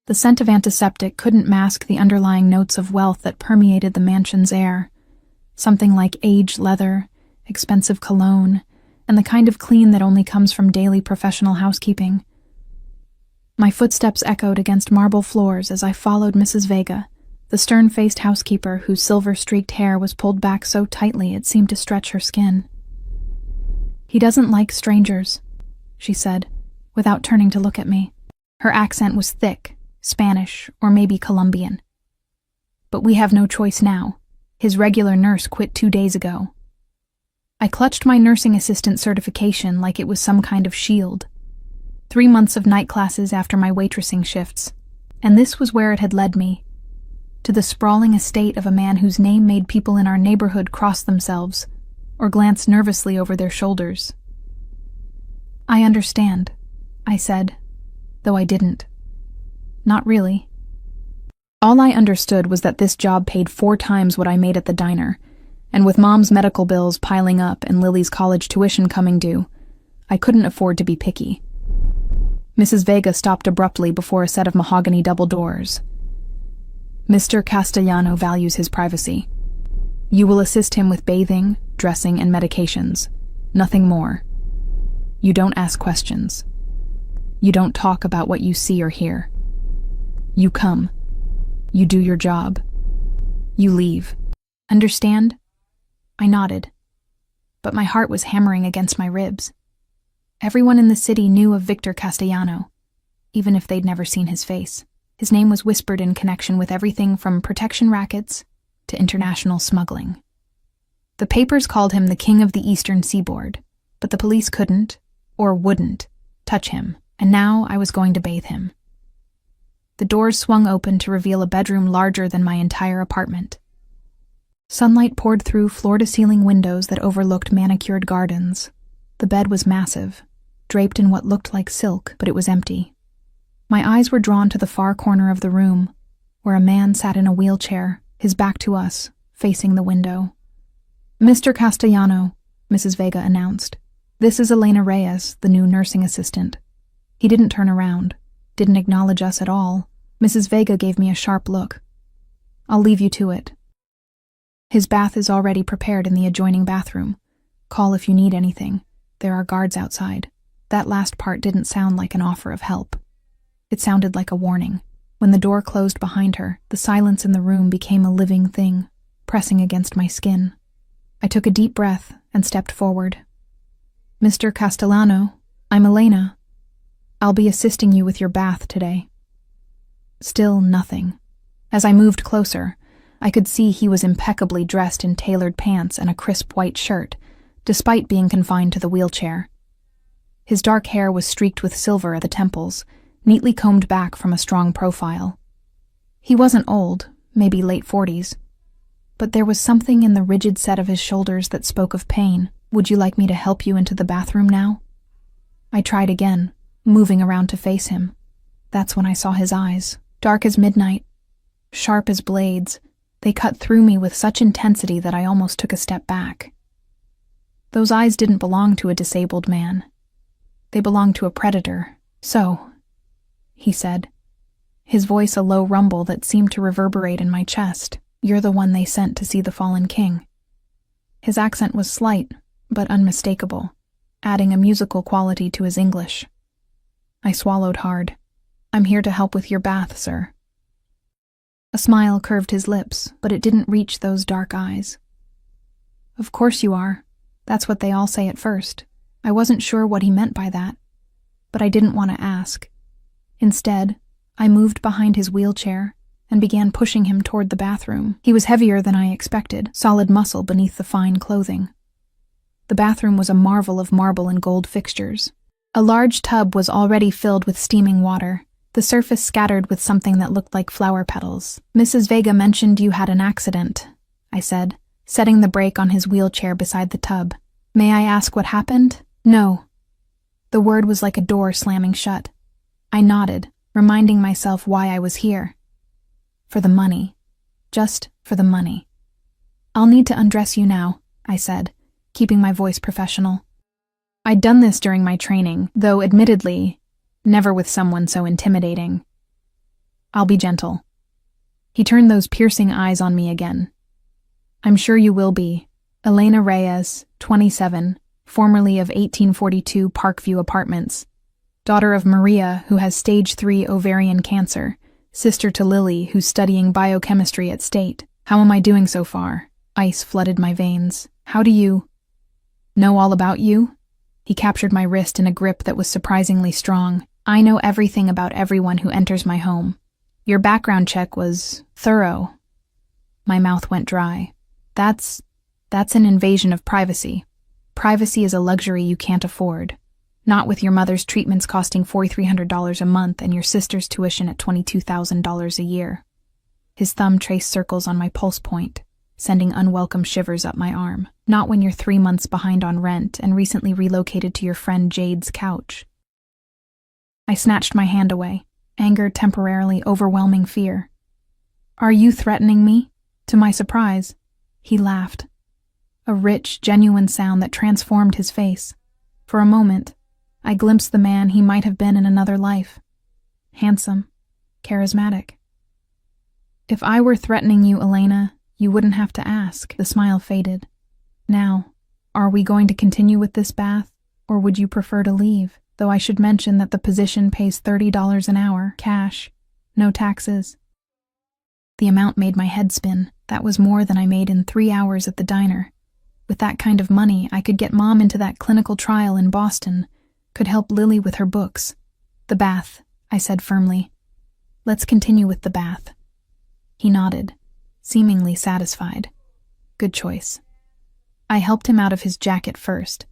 The scent of antiseptic couldn't mask the underlying notes of wealth that permeated the mansion's air. Something like aged leather, expensive cologne, and the kind of clean that only comes from daily professional housekeeping. My footsteps echoed against marble floors as I followed Mrs. Vega, the stern-faced housekeeper whose silver-streaked hair was pulled back so tightly it seemed to stretch her skin. "He doesn't like strangers," she said, without turning to look at me. Her accent was thick, Spanish, or maybe Colombian. "But we have no choice now. His regular nurse quit 2 days ago." I clutched my nursing assistant certification like it was some kind of shield. 3 months of night classes after my waitressing shifts, and this was where it had led me. To the sprawling estate of a man whose name made people in our neighborhood cross themselves, or glance nervously over their shoulders. "I understand," I said, though I didn't. Not really. All I understood was that this job paid 4 times what I made at the diner, and with Mom's medical bills piling up and Lily's college tuition coming due, I couldn't afford to be picky. Mrs. Vega stopped abruptly before a set of mahogany double doors. "Mr. Castellano values his privacy. You will assist him with bathing, dressing, and medications. Nothing more. You don't ask questions. You don't talk about what you see or hear. You come. You do your job. You leave. Understand?" I nodded, but my heart was hammering against my ribs. Everyone in the city knew of Victor Castellano, even if they'd never seen his face. His name was whispered in connection with everything from protection rackets to international smuggling. The papers called him the King of the Eastern Seaboard, but the police couldn't, or wouldn't, touch him, and now I was going to bathe him. The doors swung open to reveal a bedroom larger than my entire apartment. Sunlight poured through floor-to-ceiling windows that overlooked manicured gardens. The bed was massive, draped in what looked like silk, but it was empty. My eyes were drawn to the far corner of the room, where a man sat in a wheelchair, his back to us, facing the window. "Mr. Castellano," Mrs. Vega announced. "This is Elena Reyes, the new nursing assistant." He didn't turn around, didn't acknowledge us at all. Mrs. Vega gave me a sharp look. "I'll leave you to it. His bath is already prepared in the adjoining bathroom. Call if you need anything. There are guards outside." That last part didn't sound like an offer of help. It sounded like a warning. When the door closed behind her, the silence in the room became a living thing, pressing against my skin. I took a deep breath and stepped forward. "Mr. Castellano, I'm Elena. I'll be assisting you with your bath today." Still nothing. As I moved closer, I could see he was impeccably dressed in tailored pants and a crisp white shirt, despite being confined to the wheelchair. His dark hair was streaked with silver at the temples, neatly combed back from a strong profile. He wasn't old, maybe late 40s, but there was something in the rigid set of his shoulders that spoke of pain. "Would you like me to help you into the bathroom now?" I tried again, moving around to face him. That's when I saw his eyes, dark as midnight, sharp as blades. They cut through me with such intensity that I almost took a step back. Those eyes didn't belong to a disabled man. They belonged to a predator. "So," he said, his voice a low rumble that seemed to reverberate in my chest, "you're the one they sent to see the fallen king." His accent was slight, but unmistakable, adding a musical quality to his English. I swallowed hard. "I'm here to help with your bath, sir." A smile curved his lips, but it didn't reach those dark eyes. "Of course you are. That's what they all say at first." I wasn't sure what he meant by that, but I didn't want to ask. Instead, I moved behind his wheelchair and began pushing him toward the bathroom. He was heavier than I expected, solid muscle beneath the fine clothing. The bathroom was a marvel of marble and gold fixtures. A large tub was already filled with steaming water, the surface scattered with something that looked like flower petals. "Mrs. Vega mentioned you had an accident," I said, setting the brake on his wheelchair beside the tub. "May I ask what happened?" "No." The word was like a door slamming shut. I nodded, reminding myself why I was here. For the money. Just for the money. "I'll need to undress you now," I said, keeping my voice professional. I'd done this during my training, though admittedly, never with someone so intimidating. I'll be gentle. He turned those piercing eyes on me again. I'm sure you will be. Elena Reyes, 27, formerly of 1842 Parkview Apartments. Daughter of Maria, who has stage 3 ovarian cancer. Sister to Lily, who's studying biochemistry at State. How am I doing so far? Ice flooded my veins. How do you know all about you? He captured my wrist in a grip that was surprisingly strong. I know everything about everyone who enters my home. Your background check was thorough. My mouth went dry. That's an invasion of privacy. Privacy is a luxury you can't afford. Not with your mother's treatments costing $4,300 a month and your sister's tuition at $22,000 a year. His thumb traced circles on my pulse point, sending unwelcome shivers up my arm. Not when you're 3 months behind on rent and recently relocated to your friend Jade's couch. I snatched my hand away, anger temporarily overwhelming fear. Are you threatening me? To my surprise, he laughed. A rich, genuine sound that transformed his face. For a moment, I glimpsed the man he might have been in another life. Handsome, charismatic. If I were threatening you, Elena, you wouldn't have to ask. The smile faded. Now, are we going to continue with this bath, or would you prefer to leave? Though I should mention that the position pays $30 an hour, cash, no taxes. The amount made my head spin. That was more than I made in 3 hours at the diner. With that kind of money, I could get Mom into that clinical trial in Boston, could help Lily with her books. The bath, I said firmly. Let's continue with the bath. He nodded, seemingly satisfied. Good choice. I helped him out of his jacket first,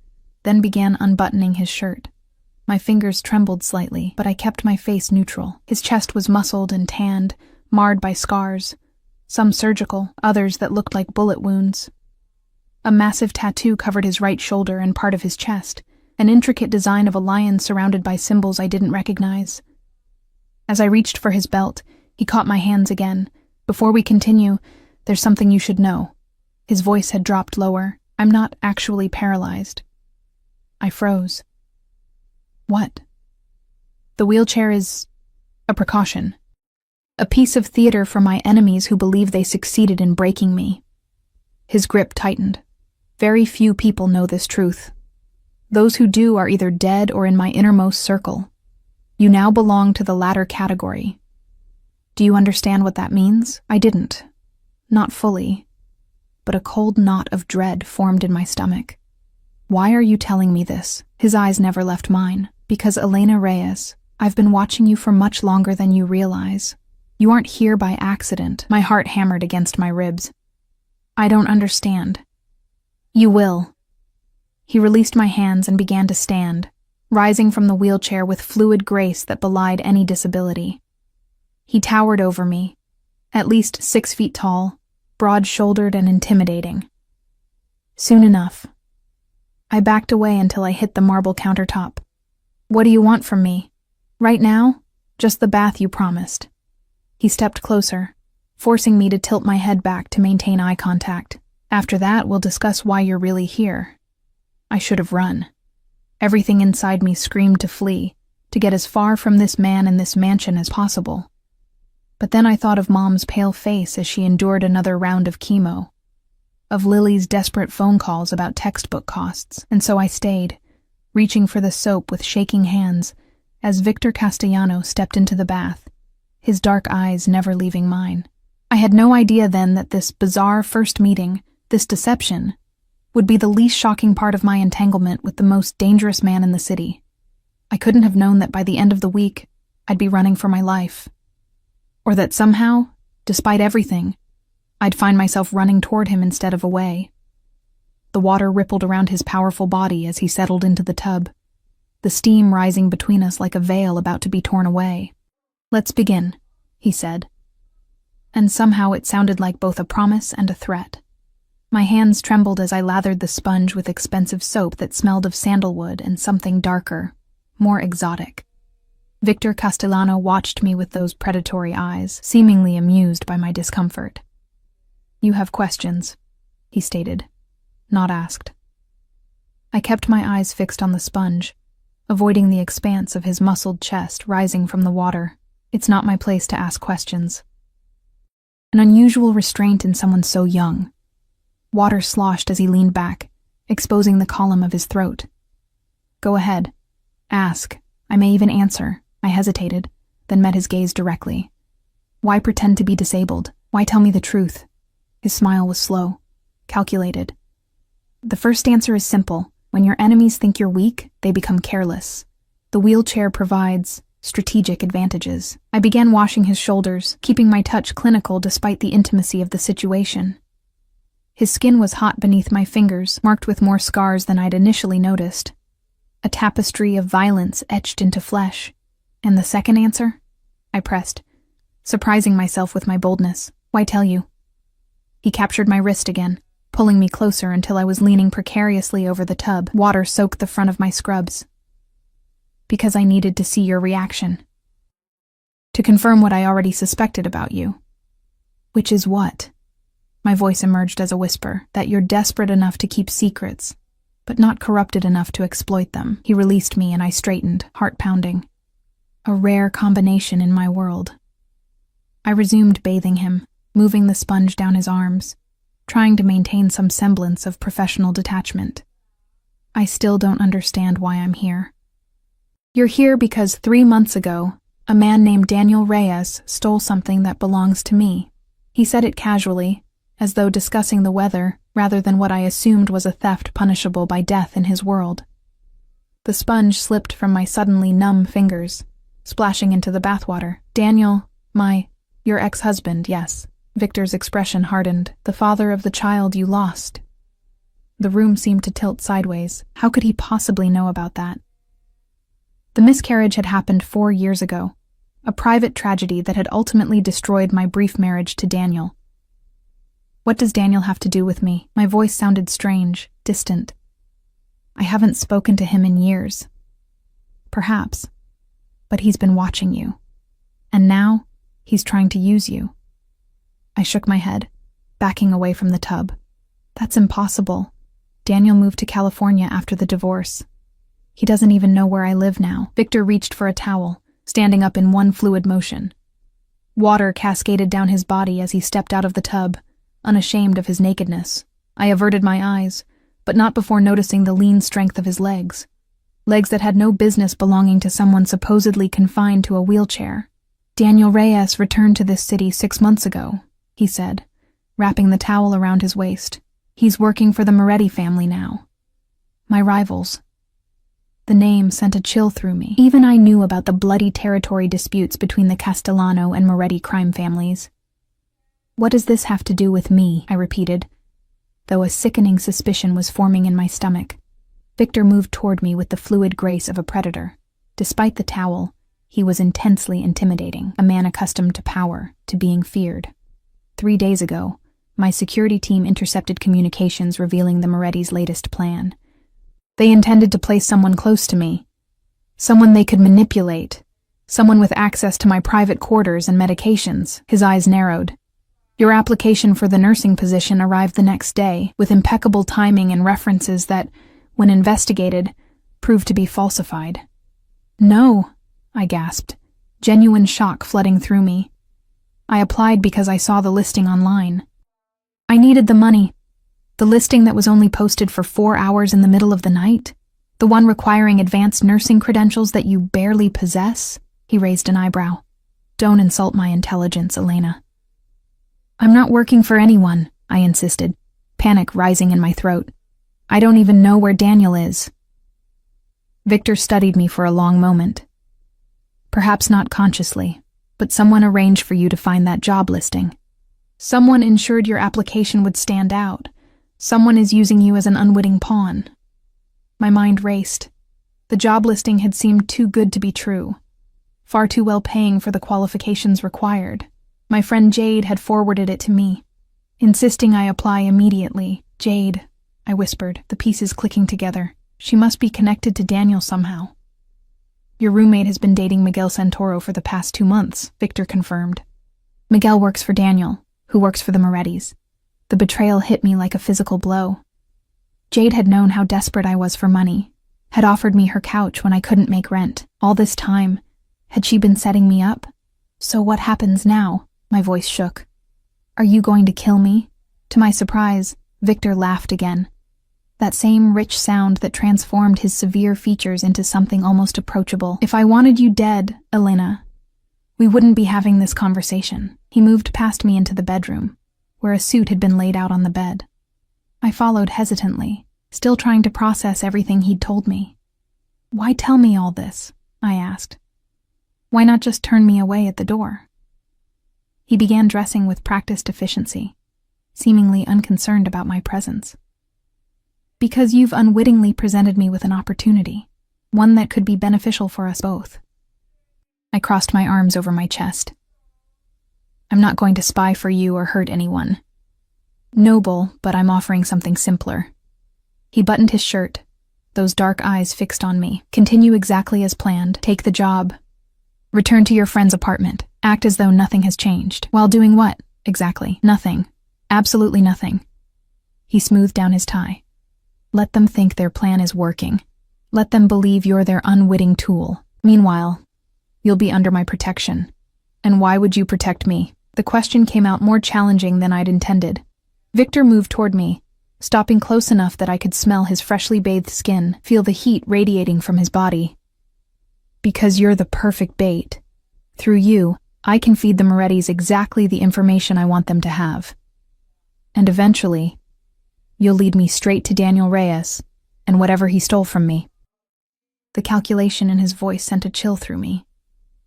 then began unbuttoning his shirt. My fingers trembled slightly, but I kept my face neutral. His chest was muscled and tanned, marred by scars, some surgical, others that looked like bullet wounds. A massive tattoo covered his right shoulder and part of his chest, an intricate design of a lion surrounded by symbols I didn't recognize. As I reached for his belt, he caught my hands again. Before we continue, there's something you should know. His voice had dropped lower. I'm not actually paralyzed. I froze. What? The wheelchair is a precaution. A piece of theater for my enemies who believe they succeeded in breaking me. His grip tightened. Very few people know this truth. Those who do are either dead or in my innermost circle. You now belong to the latter category. Do you understand what that means? I didn't. Not fully. But a cold knot of dread formed in my stomach. Why are you telling me this? His eyes never left mine. Because Elena Reyes, I've been watching you for much longer than you realize. You aren't here by accident. My heart hammered against my ribs. I don't understand. You will. He released my hands and began to stand, rising from the wheelchair with fluid grace that belied any disability. He towered over me, at least 6 feet tall, broad-shouldered and intimidating. Soon enough. I backed away until I hit the marble countertop. What do you want from me? Right now, just the bath you promised. He stepped closer, forcing me to tilt my head back to maintain eye contact. After that, we'll discuss why you're really here. I should have run. Everything inside me screamed to flee, to get as far from this man and this mansion as possible. But then I thought of Mom's pale face as she endured another round of chemo, of Lily's desperate phone calls about textbook costs, and so I stayed, reaching for the soap with shaking hands as Victor Castellano stepped into the bath, his dark eyes never leaving mine. I had no idea then that this bizarre first meeting, this deception, would be the least shocking part of my entanglement with the most dangerous man in the city. I couldn't have known that by the end of the week, I'd be running for my life. Or that somehow, despite everything, I'd find myself running toward him instead of away. The water rippled around his powerful body as he settled into the tub, the steam rising between us like a veil about to be torn away. Let's begin, he said. And somehow it sounded like both a promise and a threat. My hands trembled as I lathered the sponge with expensive soap that smelled of sandalwood and something darker, more exotic. Victor Castellano watched me with those predatory eyes, seemingly amused by my discomfort. You have questions, he stated, not asked. I kept my eyes fixed on the sponge, avoiding the expanse of his muscled chest rising from the water. It's not my place to ask questions. An unusual restraint in someone so young. Water sloshed as he leaned back, exposing the column of his throat. Go ahead. Ask. I may even answer. I hesitated, then met his gaze directly. Why pretend to be disabled? Why tell me the truth? His smile was slow, calculated. The first answer is simple. When your enemies think you're weak, they become careless. The wheelchair provides strategic advantages. I began washing his shoulders, keeping my touch clinical despite the intimacy of the situation. His skin was hot beneath my fingers, marked with more scars than I'd initially noticed. A tapestry of violence etched into flesh. And the second answer? I pressed, surprising myself with my boldness. Why tell you? He captured my wrist again, pulling me closer until I was leaning precariously over the tub. Water soaked the front of my scrubs. Because I needed to see your reaction. To confirm what I already suspected about you. Which is what? My voice emerged as a whisper, that you're desperate enough to keep secrets, but not corrupted enough to exploit them. He released me and I straightened, heart pounding. A rare combination in my world. I resumed bathing him, moving the sponge down his arms, trying to maintain some semblance of professional detachment. I still don't understand why I'm here. You're here because 3 months ago, a man named Daniel Reyes stole something that belongs to me. He said it casually, as though discussing the weather rather than what I assumed was a theft punishable by death in his world. The sponge slipped from my suddenly numb fingers, splashing into the bathwater. Daniel, your ex-husband, yes. Victor's expression hardened. The father of the child you lost. The room seemed to tilt sideways. How could he possibly know about that? The miscarriage had happened 4 years ago, a private tragedy that had ultimately destroyed my brief marriage to Daniel. What does Daniel have to do with me? My voice sounded strange, distant. I haven't spoken to him in years. Perhaps. But he's been watching you. And now, he's trying to use you. I shook my head, backing away from the tub. That's impossible. Daniel moved to California after the divorce. He doesn't even know where I live now. Victor reached for a towel, standing up in one fluid motion. Water cascaded down his body as he stepped out of the tub, unashamed of his nakedness. I averted my eyes, but not before noticing the lean strength of his legs. Legs that had no business belonging to someone supposedly confined to a wheelchair. Daniel Reyes returned to this city 6 months ago, he said, wrapping the towel around his waist. He's working for the Moretti family now. My rivals. The name sent a chill through me. Even I knew about the bloody territory disputes between the Castellano and Moretti crime families. What does this have to do with me? I repeated, though a sickening suspicion was forming in my stomach. Victor moved toward me with the fluid grace of a predator. Despite the towel, he was intensely intimidating, a man accustomed to power, to being feared. 3 days ago, my security team intercepted communications revealing the Moretti's latest plan. They intended to place someone close to me, someone they could manipulate, someone with access to my private quarters and medications. His eyes narrowed. Your application for the nursing position arrived the next day, with impeccable timing and references that, when investigated, proved to be falsified. No, I gasped, genuine shock flooding through me. I applied because I saw the listing online. I needed the money. The listing that was only posted for 4 hours in the middle of the night? The one requiring advanced nursing credentials that you barely possess? He raised an eyebrow. Don't insult my intelligence, Elena. I'm not working for anyone, I insisted, panic rising in my throat. I don't even know where Daniel is. Victor studied me for a long moment. Perhaps not consciously, but someone arranged for you to find that job listing. Someone ensured your application would stand out. Someone is using you as an unwitting pawn. My mind raced. The job listing had seemed too good to be true, far too well paying for the qualifications required. My friend Jade had forwarded it to me, insisting I apply immediately. Jade, I whispered, the pieces clicking together. She must be connected to Daniel somehow. Your roommate has been dating Miguel Santoro for the past 2 months, Victor confirmed. Miguel works for Daniel, who works for the Morettis. The betrayal hit me like a physical blow. Jade had known how desperate I was for money, had offered me her couch when I couldn't make rent. All this time, had she been setting me up? So what happens now? My voice shook. Are you going to kill me? To my surprise, Victor laughed again. That same rich sound that transformed his severe features into something almost approachable. If I wanted you dead, Elena, we wouldn't be having this conversation. He moved past me into the bedroom, where a suit had been laid out on the bed. I followed hesitantly, still trying to process everything he'd told me. Why tell me all this? I asked. Why not just turn me away at the door? He began dressing with practiced efficiency, seemingly unconcerned about my presence. Because you've unwittingly presented me with an opportunity, one that could be beneficial for us both. I crossed my arms over my chest. I'm not going to spy for you or hurt anyone. Noble, but I'm offering something simpler. He buttoned his shirt, those dark eyes fixed on me. Continue exactly as planned. Take the job. Return to your friend's apartment. Act as though nothing has changed. While doing what? Exactly. Nothing. Absolutely nothing. He smoothed down his tie. Let them think their plan is working. Let them believe you're their unwitting tool. Meanwhile, you'll be under my protection. And why would you protect me? The question came out more challenging than I'd intended. Victor moved toward me, stopping close enough that I could smell his freshly bathed skin, feel the heat radiating from his body. Because you're the perfect bait. Through you, I can feed the Morettis exactly the information I want them to have. And eventually, you'll lead me straight to Daniel Reyes and whatever he stole from me. The calculation in his voice sent a chill through me.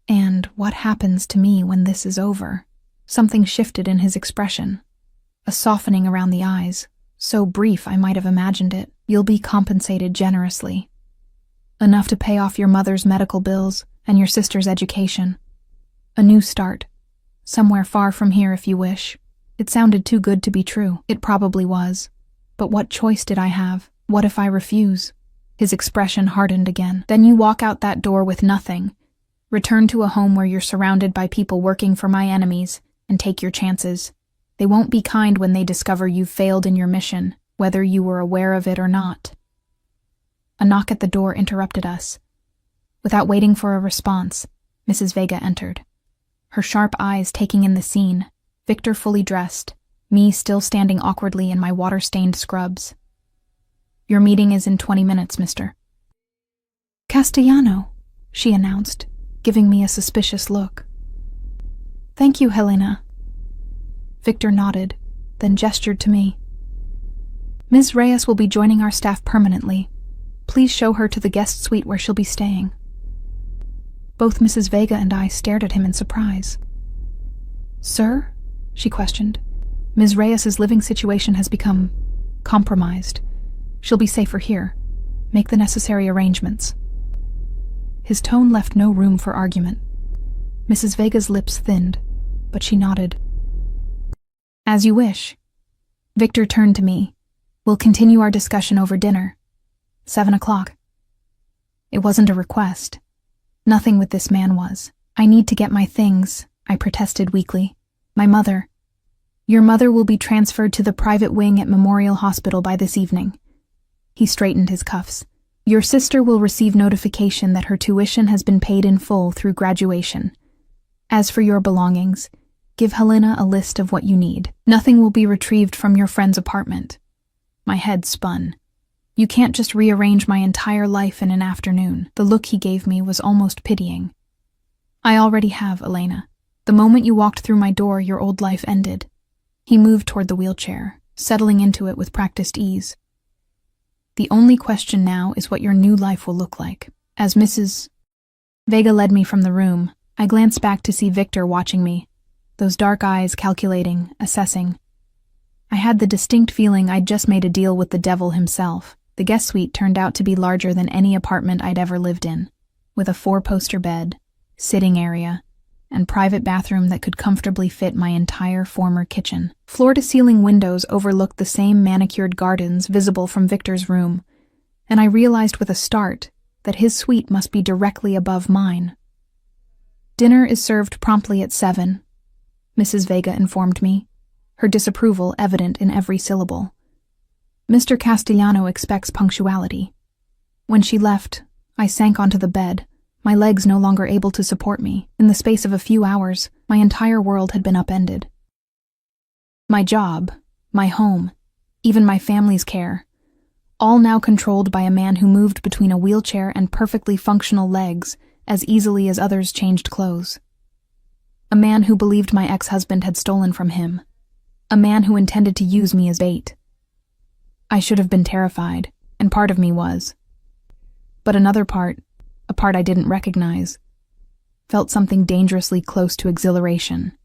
And what happens to me when this is over? Something shifted in his expression. A softening around the eyes, so brief I might have imagined it. You'll be compensated generously. Enough to pay off your mother's medical bills and your sister's education. A new start. Somewhere far from here if you wish. It sounded too good to be true. It probably was. But what choice did I have? What if I refuse? His expression hardened again. Then you walk out that door with nothing. Return to a home where you're surrounded by people working for my enemies, and take your chances. They won't be kind when they discover you've failed in your mission, whether you were aware of it or not. A knock at the door interrupted us. Without waiting for a response, Mrs. Vega entered. Her sharp eyes taking in the scene, Victor fully dressed, me still standing awkwardly in my water-stained scrubs. Your meeting is in 20 minutes, mister. Castellano, she announced, giving me a suspicious look. Thank you, Helena. Victor nodded, then gestured to me. Ms. Reyes will be joining our staff permanently. Please show her to the guest suite where she'll be staying. Both Mrs. Vega and I stared at him in surprise. Sir? She questioned. Ms. Reyes's living situation has become compromised. She'll be safer here. Make the necessary arrangements. His tone left no room for argument. Mrs. Vega's lips thinned, but she nodded. As you wish. Victor turned to me. We'll continue our discussion over dinner. 7 o'clock. It wasn't a request. Nothing with this man was. I need to get my things, I protested weakly. My mother. Your mother will be transferred to the private wing at Memorial Hospital by this evening. He straightened his cuffs. Your sister will receive notification that her tuition has been paid in full through graduation. As for your belongings, give Helena a list of what you need. Nothing will be retrieved from your friend's apartment. My head spun. You can't just rearrange my entire life in an afternoon. The look he gave me was almost pitying. I already have, Elena. The moment you walked through my door, your old life ended. He moved toward the wheelchair, settling into it with practiced ease. The only question now is what your new life will look like. As Mrs. Vega led me from the room, I glanced back to see Victor watching me, those dark eyes calculating, assessing. I had the distinct feeling I'd just made a deal with the devil himself. The guest suite turned out to be larger than any apartment I'd ever lived in, with a 4-poster bed, sitting area, and private bathroom that could comfortably fit my entire former kitchen. Floor-to-ceiling windows overlooked the same manicured gardens visible from Victor's room, and I realized with a start that his suite must be directly above mine. Dinner is served promptly at 7, Mrs. Vega informed me, her disapproval evident in every syllable. Mr. Castellano expects punctuality. When she left, I sank onto the bed, my legs no longer able to support me. In the space of a few hours, my entire world had been upended. My job, my home, even my family's care, all now controlled by a man who moved between a wheelchair and perfectly functional legs as easily as others changed clothes. A man who believed my ex-husband had stolen from him. A man who intended to use me as bait. I should have been terrified, and part of me was. But another part, a part I didn't recognize, felt something dangerously close to exhilaration.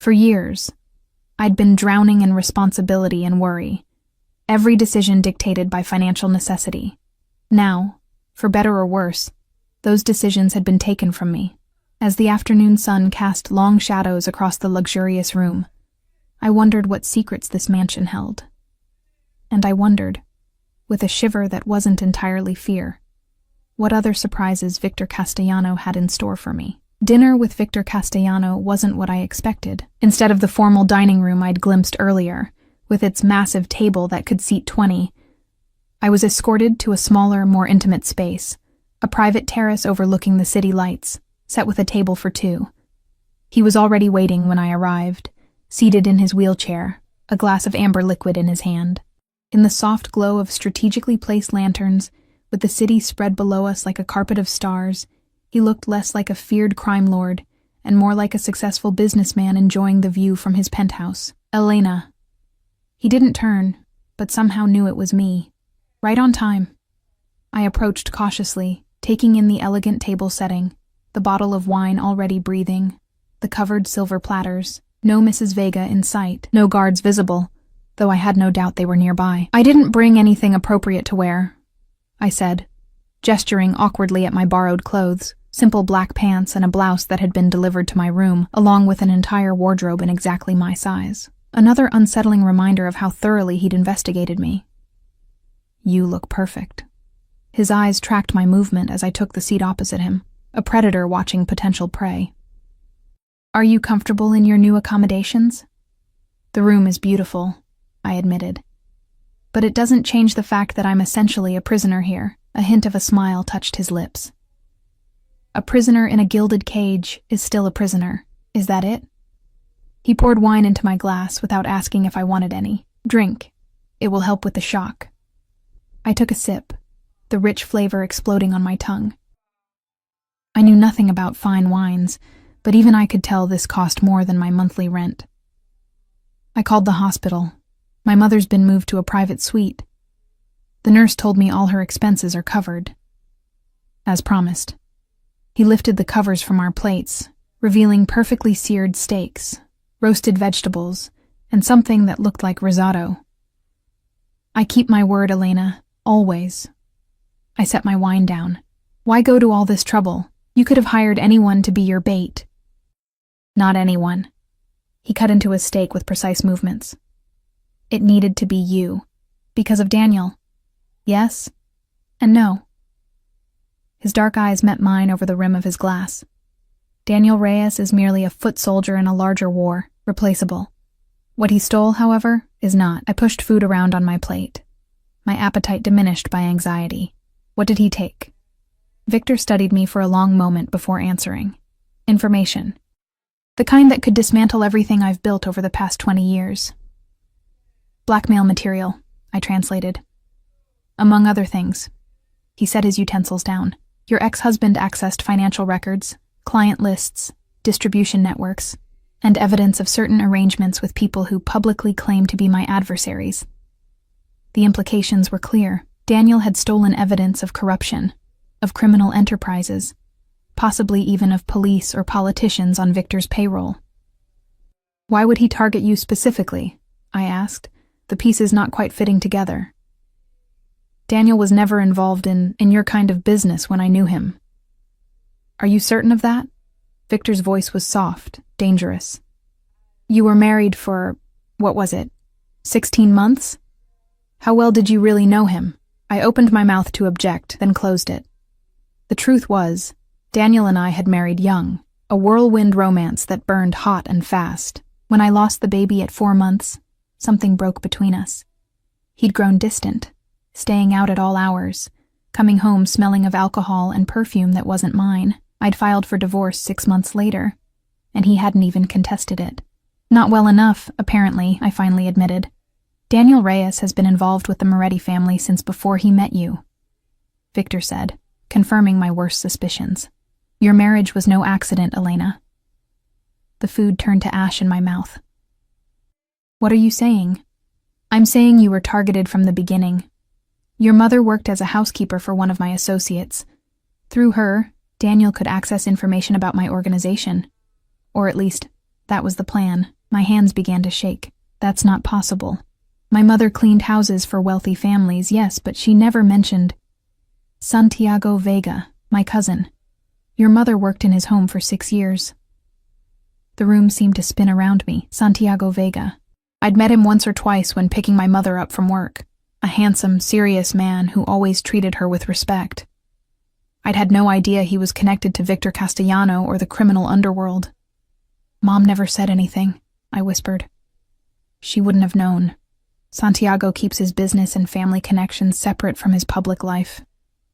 For years, I'd been drowning in responsibility and worry, every decision dictated by financial necessity. Now, for better or worse, those decisions had been taken from me. As the afternoon sun cast long shadows across the luxurious room, I wondered what secrets this mansion held. And I wondered, with a shiver that wasn't entirely fear, what other surprises Victor Castellano had in store for me. Dinner with Victor Castellano wasn't what I expected. Instead of the formal dining room I'd glimpsed earlier, with its massive table that could seat 20, I was escorted to a smaller, more intimate space, a private terrace overlooking the city lights, set with a table for two. He was already waiting when I arrived, seated in his wheelchair, a glass of amber liquid in his hand. In the soft glow of strategically placed lanterns, with the city spread below us like a carpet of stars, he looked less like a feared crime lord and more like a successful businessman enjoying the view from his penthouse. Elena. He didn't turn, but somehow knew it was me. Right on time. I approached cautiously, taking in the elegant table setting, the bottle of wine already breathing, the covered silver platters, no Mrs. Vega in sight, no guards visible, though I had no doubt they were nearby. I didn't bring anything appropriate to wear, I said, gesturing awkwardly at my borrowed clothes, simple black pants and a blouse that had been delivered to my room, along with an entire wardrobe in exactly my size. Another unsettling reminder of how thoroughly he'd investigated me. You look perfect. His eyes tracked my movement as I took the seat opposite him, a predator watching potential prey. Are you comfortable in your new accommodations? The room is beautiful, I admitted. But it doesn't change the fact that I'm essentially a prisoner here. A hint of a smile touched his lips. A prisoner in a gilded cage is still a prisoner. Is that it? He poured wine into my glass without asking if I wanted any. Drink. It will help with the shock. I took a sip, the rich flavor exploding on my tongue. I knew nothing about fine wines, but even I could tell this cost more than my monthly rent. I called the hospital. My mother's been moved to a private suite. The nurse told me all her expenses are covered. As promised, he lifted the covers from our plates, revealing perfectly seared steaks, roasted vegetables, and something that looked like risotto. I keep my word, Elena, always. I set my wine down. Why go to all this trouble? You could have hired anyone to be your bait. Not anyone. He cut into a steak with precise movements. It needed to be you. Because of Daniel. Yes and no. His dark eyes met mine over the rim of his glass. Daniel Reyes is merely a foot soldier in a larger war, replaceable. What he stole, however, is not. I pushed food around on my plate, my appetite diminished by anxiety. What did he take? Victor studied me for a long moment before answering. Information. The kind that could dismantle everything I've built over the past 20 years. Blackmail material, I translated. Among other things. He set his utensils down. Your ex-husband accessed financial records, client lists, distribution networks, and evidence of certain arrangements with people who publicly claim to be my adversaries. The implications were clear. Daniel had stolen evidence of corruption, of criminal enterprises, possibly even of police or politicians on Victor's payroll. Why would he target you specifically? I asked, the pieces not quite fitting together. Daniel was never involved in your kind of business when I knew him. Are you certain of that? Victor's voice was soft, dangerous. You were married for, what was it, 16 months? How well did you really know him? I opened my mouth to object, then closed it. The truth was, Daniel and I had married young, a whirlwind romance that burned hot and fast. When I lost the baby at 4 months, something broke between us. He'd grown distant, staying out at all hours, coming home smelling of alcohol and perfume that wasn't mine. I'd filed for divorce 6 months later, and he hadn't even contested it. Not well enough, apparently, I finally admitted. Daniel Reyes has been involved with the Moretti family since before he met you, Victor said, confirming my worst suspicions. Your marriage was no accident, Elena. The food turned to ash in my mouth. What are you saying? I'm saying you were targeted from the beginning. Your mother worked as a housekeeper for one of my associates. Through her, Daniel could access information about my organization. Or at least, that was the plan. My hands began to shake. That's not possible. My mother cleaned houses for wealthy families, yes, but she never mentioned Santiago Vega, my cousin. Your mother worked in his home for 6 years. The room seemed to spin around me. Santiago Vega. I'd met him once or twice when picking my mother up from work. A handsome, serious man who always treated her with respect. I'd had no idea he was connected to Victor Castellano or the criminal underworld. Mom never said anything, I whispered. She wouldn't have known. Santiago keeps his business and family connections separate from his public life.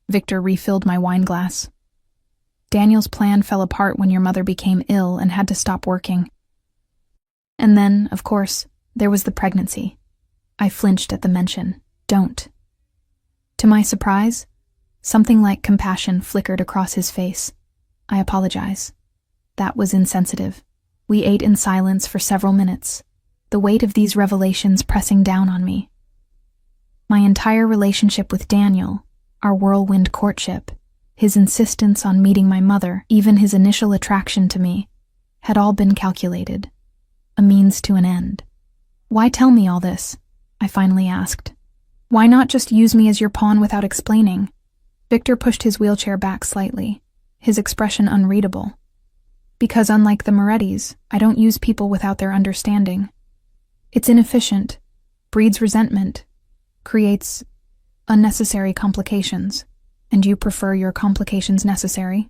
Victor refilled my wine glass. Daniel's plan fell apart when your mother became ill and had to stop working. And then, of course, there was the pregnancy. I flinched at the mention. Don't. To my surprise, something like compassion flickered across his face. I apologize. That was insensitive. We ate in silence for several minutes, the weight of these revelations pressing down on me. My entire relationship with Daniel, our whirlwind courtship, his insistence on meeting my mother, even his initial attraction to me, had all been calculated. A means to an end. Why tell me all this? I finally asked. Why not just use me as your pawn without explaining? Victor pushed his wheelchair back slightly, his expression unreadable. Because unlike the Morettis, I don't use people without their understanding. It's inefficient, breeds resentment, creates unnecessary complications. And you prefer your complications necessary?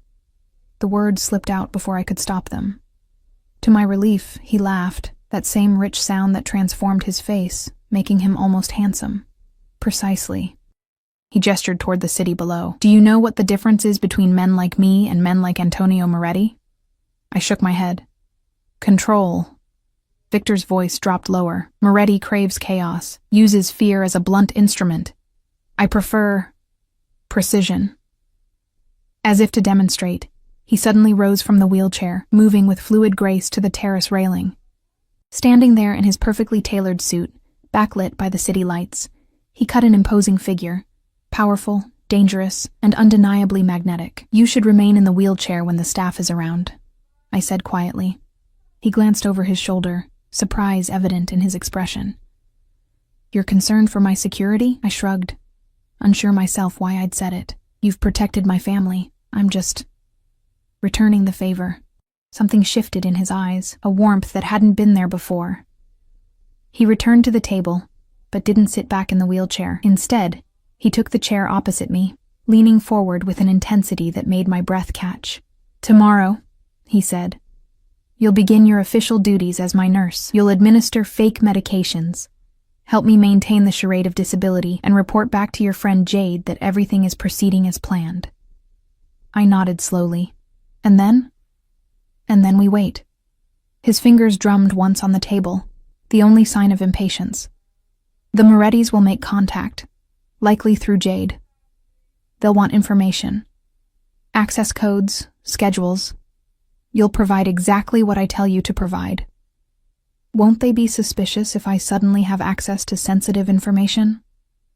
The words slipped out before I could stop them. To my relief, he laughed, that same rich sound that transformed his face, making him almost handsome. Precisely. He gestured toward the city below. Do you know what the difference is between men like me and men like Antonio Moretti? I shook my head. Control. Victor's voice dropped lower. Moretti craves chaos, uses fear as a blunt instrument. I prefer precision. As if to demonstrate, he suddenly rose from the wheelchair, moving with fluid grace to the terrace railing. Standing there in his perfectly tailored suit, backlit by the city lights, he cut an imposing figure, powerful, dangerous, and undeniably magnetic. You should remain in the wheelchair when the staff is around, I said quietly. He glanced over his shoulder, surprise evident in his expression. You're concerned for my security? I shrugged, unsure myself why I'd said it. You've protected my family. I'm just returning the favor. Something shifted in his eyes, a warmth that hadn't been there before. He returned to the table, but didn't sit back in the wheelchair. Instead, he took the chair opposite me, leaning forward with an intensity that made my breath catch. Tomorrow, he said, you'll begin your official duties as my nurse. You'll administer fake medications, help me maintain the charade of disability, and report back to your friend Jade that everything is proceeding as planned. I nodded slowly. And then we wait. His fingers drummed once on the table, the only sign of impatience. The Morettis will make contact, likely through Jade. They'll want information. Access codes, schedules. You'll provide exactly what I tell you to provide. Won't they be suspicious if I suddenly have access to sensitive information?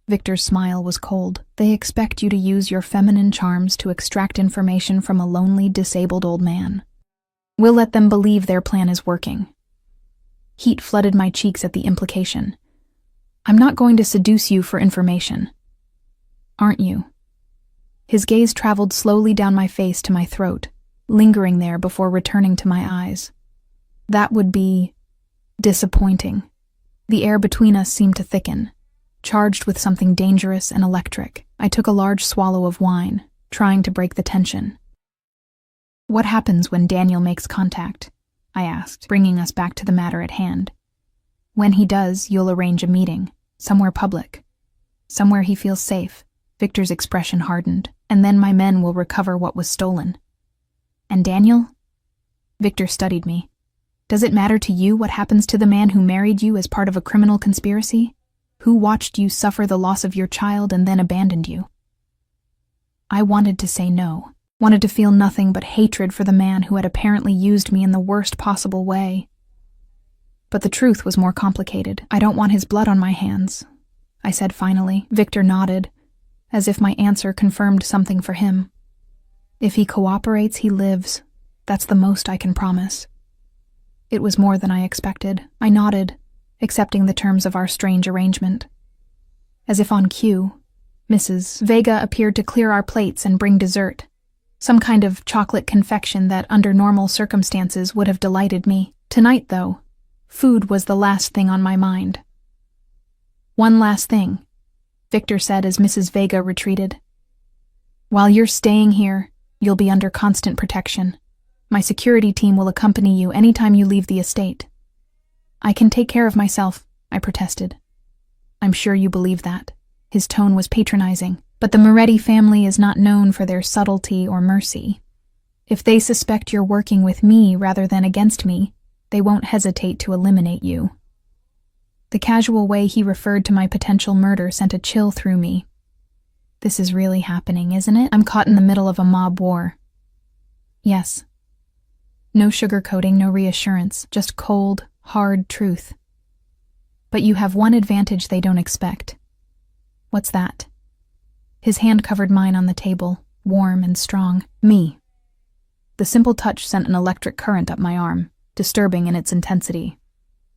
Victor's smile was cold. They expect you to use your feminine charms to extract information from a lonely, disabled old man. We'll let them believe their plan is working. Heat flooded my cheeks at the implication. I'm not going to seduce you for information. Aren't you? His gaze traveled slowly down my face to my throat, lingering there before returning to my eyes. That would be disappointing. The air between us seemed to thicken, charged with something dangerous and electric. I took a large swallow of wine, trying to break the tension. What happens when Daniel makes contact? I asked, bringing us back to the matter at hand. When he does, you'll arrange a meeting, somewhere public, somewhere he feels safe. Victor's expression hardened. And then my men will recover what was stolen. And Daniel? Victor studied me. Does it matter to you what happens to the man who married you as part of a criminal conspiracy? Who watched you suffer the loss of your child and then abandoned you? I wanted to say no, wanted to feel nothing but hatred for the man who had apparently used me in the worst possible way. But the truth was more complicated. I don't want his blood on my hands, I said finally. Victor nodded, as if my answer confirmed something for him. If he cooperates, he lives. That's the most I can promise. It was more than I expected. I nodded, accepting the terms of our strange arrangement. As if on cue, Mrs. Vega appeared to clear our plates and bring dessert, some kind of chocolate confection that under normal circumstances would have delighted me. Tonight, though, food was the last thing on my mind. One last thing, Victor said as Mrs. Vega retreated. While you're staying here, you'll be under constant protection. My security team will accompany you anytime you leave the estate. I can take care of myself, I protested. I'm sure you believe that. His tone was patronizing, but the Moretti family is not known for their subtlety or mercy. If they suspect you're working with me rather than against me, they won't hesitate to eliminate you. The casual way he referred to my potential murder sent a chill through me. This is really happening, isn't it? I'm caught in the middle of a mob war. Yes. No sugarcoating, no reassurance, just cold, hard truth. But you have one advantage they don't expect. What's that? His hand covered mine on the table, warm and strong. Me. The simple touch sent an electric current up my arm, disturbing in its intensity.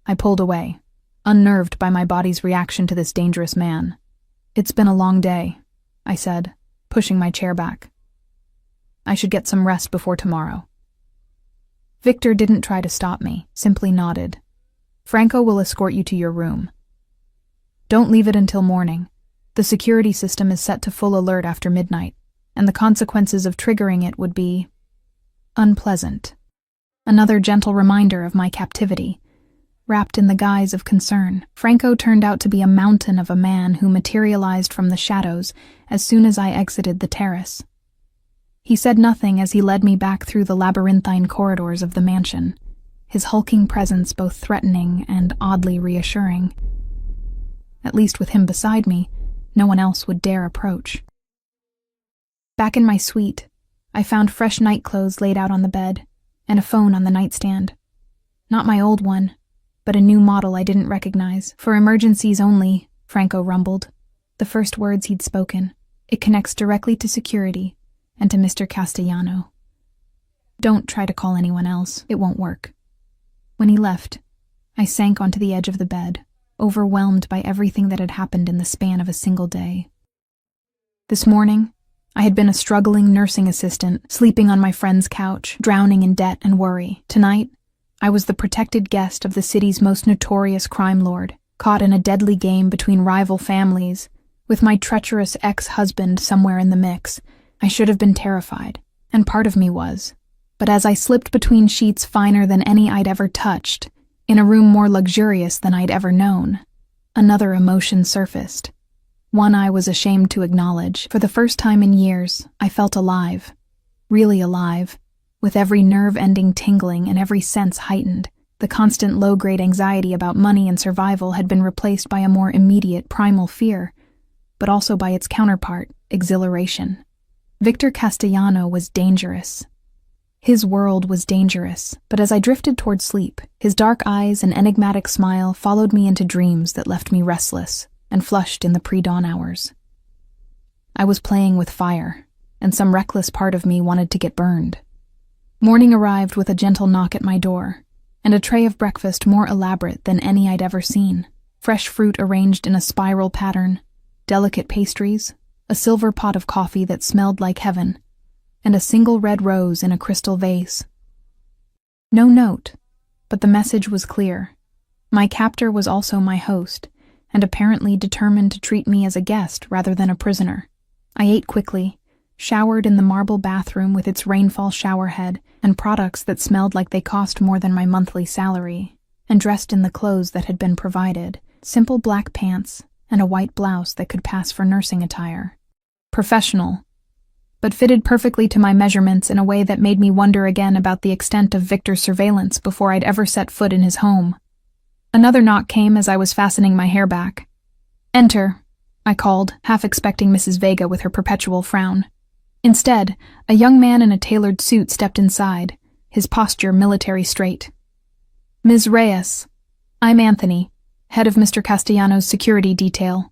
I pulled away, unnerved by my body's reaction to this dangerous man. It's been a long day, I said, pushing my chair back. I should get some rest before tomorrow. Victor didn't try to stop me, simply nodded. Franco will escort you to your room. Don't leave it until morning. The security system is set to full alert after midnight, and the consequences of triggering it would be unpleasant. Another gentle reminder of my captivity. Wrapped in the guise of concern, Franco turned out to be a mountain of a man who materialized from the shadows as soon as I exited the terrace. He said nothing as he led me back through the labyrinthine corridors of the mansion, his hulking presence both threatening and oddly reassuring. At least with him beside me, no one else would dare approach. Back in my suite, I found fresh night clothes laid out on the bed, and a phone on the nightstand. Not my old one, but a new model I didn't recognize. For emergencies only, Franco rumbled, the first words he'd spoken. It connects directly to security and to Mr. Castellano. Don't try to call anyone else, it won't work. When he left, I sank onto the edge of the bed, overwhelmed by everything that had happened in the span of a single day. This morning, I had been a struggling nursing assistant, sleeping on my friend's couch, drowning in debt and worry. Tonight, I was the protected guest of the city's most notorious crime lord, caught in a deadly game between rival families, with my treacherous ex-husband somewhere in the mix. I should have been terrified, and part of me was. But as I slipped between sheets finer than any I'd ever touched, in a room more luxurious than I'd ever known, another emotion surfaced. One I was ashamed to acknowledge. For the first time in years, I felt alive. Really alive. With every nerve ending tingling and every sense heightened. The constant low-grade anxiety about money and survival had been replaced by a more immediate primal fear, but also by its counterpart, exhilaration. Victor Castellano was dangerous. His world was dangerous, but as I drifted toward sleep, his dark eyes and enigmatic smile followed me into dreams that left me restless and flushed in the pre-dawn hours. I was playing with fire, and some reckless part of me wanted to get burned. Morning arrived with a gentle knock at my door, and a tray of breakfast more elaborate than any I'd ever seen. Fresh fruit arranged in a spiral pattern, delicate pastries, a silver pot of coffee that smelled like heaven, and a single red rose in a crystal vase. No note, but the message was clear. My captor was also my host, and apparently determined to treat me as a guest rather than a prisoner. I ate quickly, showered in the marble bathroom with its rainfall showerhead and products that smelled like they cost more than my monthly salary, and dressed in the clothes that had been provided, simple black pants and a white blouse that could pass for nursing attire. professional, but fitted perfectly to my measurements in a way that made me wonder again about the extent of Victor's surveillance before I'd ever set foot in his home. Another knock came as I was fastening my hair back. "Enter," I called, half expecting Mrs. Vega with her perpetual frown. Instead, a young man in a tailored suit stepped inside, his posture military straight. "Ms. Reyes, I'm Anthony, head of Mr. Castellanos' security detail.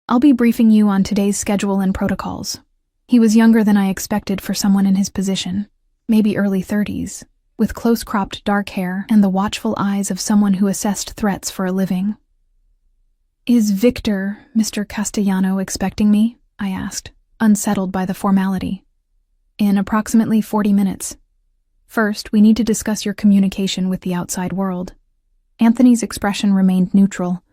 I'll be briefing you on today's schedule and protocols." He was younger than I expected for someone in his position, maybe early 30s, with close-cropped dark hair and the watchful eyes of someone who assessed threats for a living. "Is Victor, Mr. Castellano, expecting me?" I asked, unsettled by the formality. "In approximately 40 minutes. First, we need to discuss your communication with the outside world." Anthony's expression remained neutral,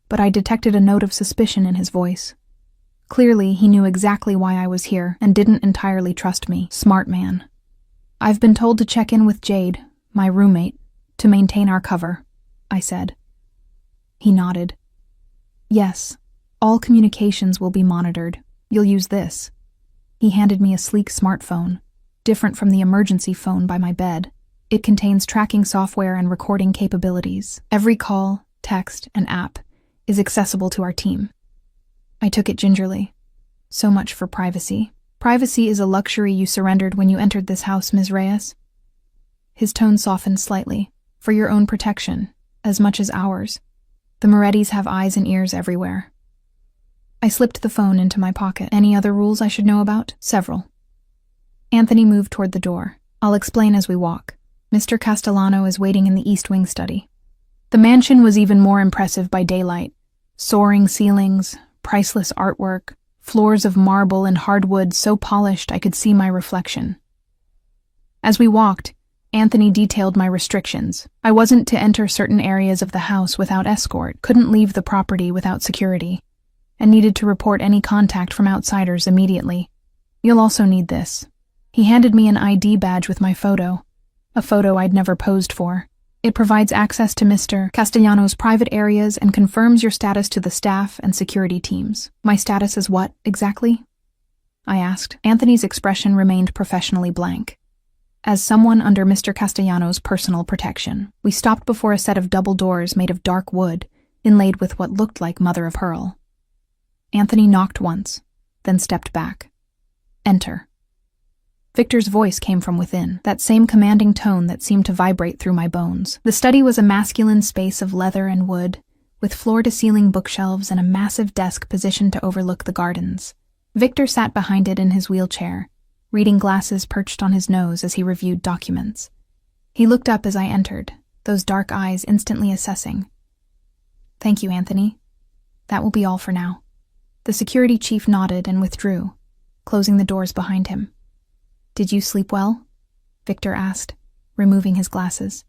but I detected a note of suspicion in his voice. Clearly, he knew exactly why I was here and didn't entirely trust me. Smart man. "I've been told to check in with Jade, my roommate, to maintain our cover," I said. He nodded. "Yes, all communications will be monitored. You'll use this." He handed me a sleek smartphone, different from the emergency phone by my bed. It contains tracking software and recording capabilities. Every call, text, and app is accessible to our team. I took it gingerly. So much for privacy. "Privacy is a luxury you surrendered when you entered this house, Ms. Reyes." His tone softened slightly. "For your own protection, as much as ours. The Morettis have eyes and ears everywhere." I slipped the phone into my pocket. "Any other rules I should know about?" "Several." Anthony moved toward the door. "I'll explain as we walk. Mr. Castellano is waiting in the East Wing study." The mansion was even more impressive by daylight. Soaring ceilings, priceless artwork, floors of marble and hardwood so polished I could see my reflection. As we walked, Anthony detailed my restrictions. I wasn't to enter certain areas of the house without escort, couldn't leave the property without security, and needed to report any contact from outsiders immediately. "You'll also need this." He handed me an ID badge with my photo, a photo I'd never posed for. "It provides access to Mr. Castellanos' private areas and confirms your status to the staff and security teams." "My status is what, exactly?" I asked. Anthony's expression remained professionally blank. "As someone under Mr. Castellanos' personal protection." We stopped before a set of double doors made of dark wood, inlaid with what looked like mother of pearl. Anthony knocked once, then stepped back. "Enter." Victor's voice came from within, that same commanding tone that seemed to vibrate through my bones. The study was a masculine space of leather and wood, with floor-to-ceiling bookshelves and a massive desk positioned to overlook the gardens. Victor sat behind it in his wheelchair, reading glasses perched on his nose as he reviewed documents. He looked up as I entered, those dark eyes instantly assessing. "Thank you, Anthony. That will be all for now." The security chief nodded and withdrew, closing the doors behind him. "Did you sleep well?" Victor asked, removing his glasses.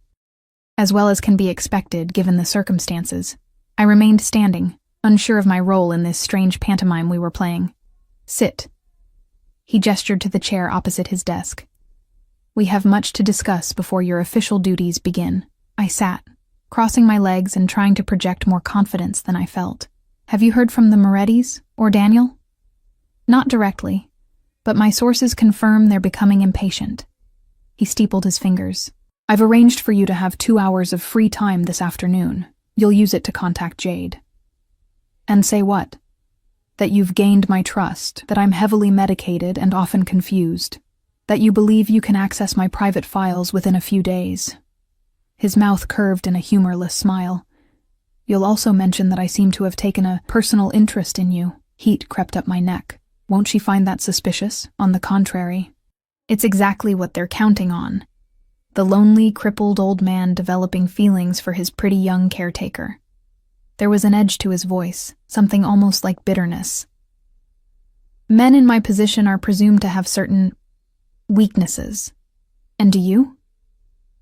"As well as can be expected, given the circumstances." I remained standing, unsure of my role in this strange pantomime we were playing. "Sit." He gestured to the chair opposite his desk. "We have much to discuss before your official duties begin." I sat, crossing my legs and trying to project more confidence than I felt. "Have you heard from the Morettis, or Daniel?" "Not directly, but my sources confirm they're becoming impatient." He steepled his fingers. "I've arranged for you to have 2 hours of free time this afternoon. You'll use it to contact Jade." "And say what?" "That you've gained my trust, that I'm heavily medicated and often confused, that you believe you can access my private files within a few days." His mouth curved in a humorless smile. "You'll also mention that I seem to have taken a personal interest in you." Heat crept up my neck. "Won't she find that suspicious? On the contrary. It's exactly what they're counting on. The lonely, crippled old man developing feelings for his pretty young caretaker." There was an edge to his voice, something almost like bitterness. "Men in my position are presumed to have certain weaknesses. And do you?"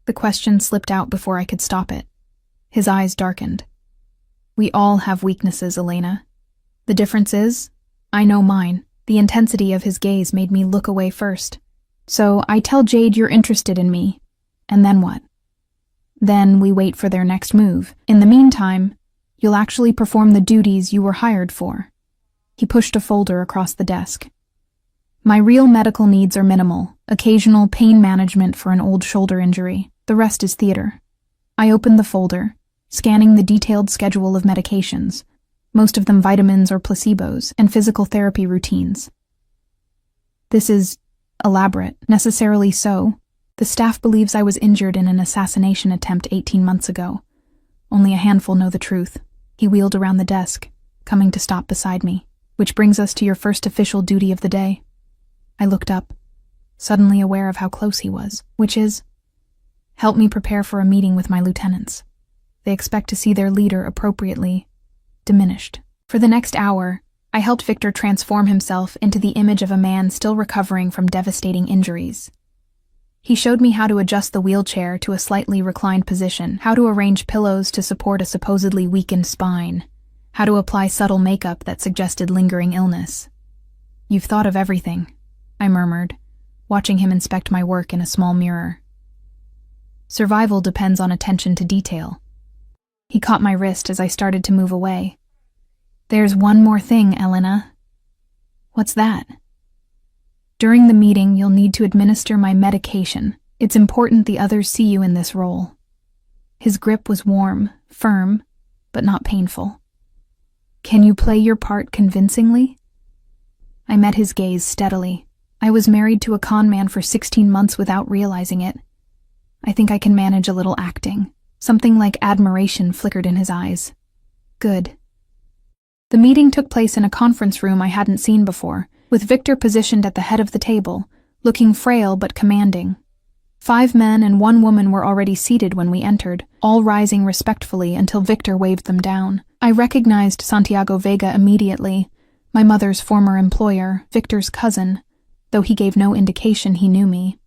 The question slipped out before I could stop it. His eyes darkened. "We all have weaknesses, Elena. The difference is, I know mine." The intensity of his gaze made me look away first. "So I tell Jade you're interested in me, and then what?" "Then we wait for their next move. In the meantime, you'll actually perform the duties you were hired for." He pushed a folder across the desk. My real medical needs are minimal, occasional pain management for an old shoulder injury. The rest is theater. I opened the folder, scanning the detailed schedule of medications, most of them vitamins or placebos, and physical therapy routines. This is elaborate, necessarily so. The staff believes I was injured in an assassination attempt 18 months ago. Only a handful know the truth. He wheeled around the desk, coming to stop beside me. Which brings us to your first official duty of the day. I looked up, suddenly aware of how close he was, which is, help me prepare for a meeting with my lieutenants. They expect to see their leader appropriately diminished. For the next hour, I helped Victor transform himself into the image of a man still recovering from devastating injuries. He showed me how to adjust the wheelchair to a slightly reclined position, how to arrange pillows to support a supposedly weakened spine, how to apply subtle makeup that suggested lingering illness. You've thought of everything, I murmured, watching him inspect my work in a small mirror. Survival depends on attention to detail. He caught my wrist as I started to move away. There's one more thing, Elena. What's that? During the meeting, you'll need to administer my medication. It's important the others see you in this role. His grip was warm, firm, but not painful. Can you play your part convincingly? I met his gaze steadily. I was married to a con man for 16 months without realizing it. I think I can manage a little acting. Something like admiration flickered in his eyes. Good. The meeting took place in a conference room I hadn't seen before, with Victor positioned at the head of the table, looking frail but commanding. 5 men and 1 woman were already seated when we entered, all rising respectfully until Victor waved them down. I recognized Santiago Vega immediately, my mother's former employer, Victor's cousin, though he gave no indication he knew me.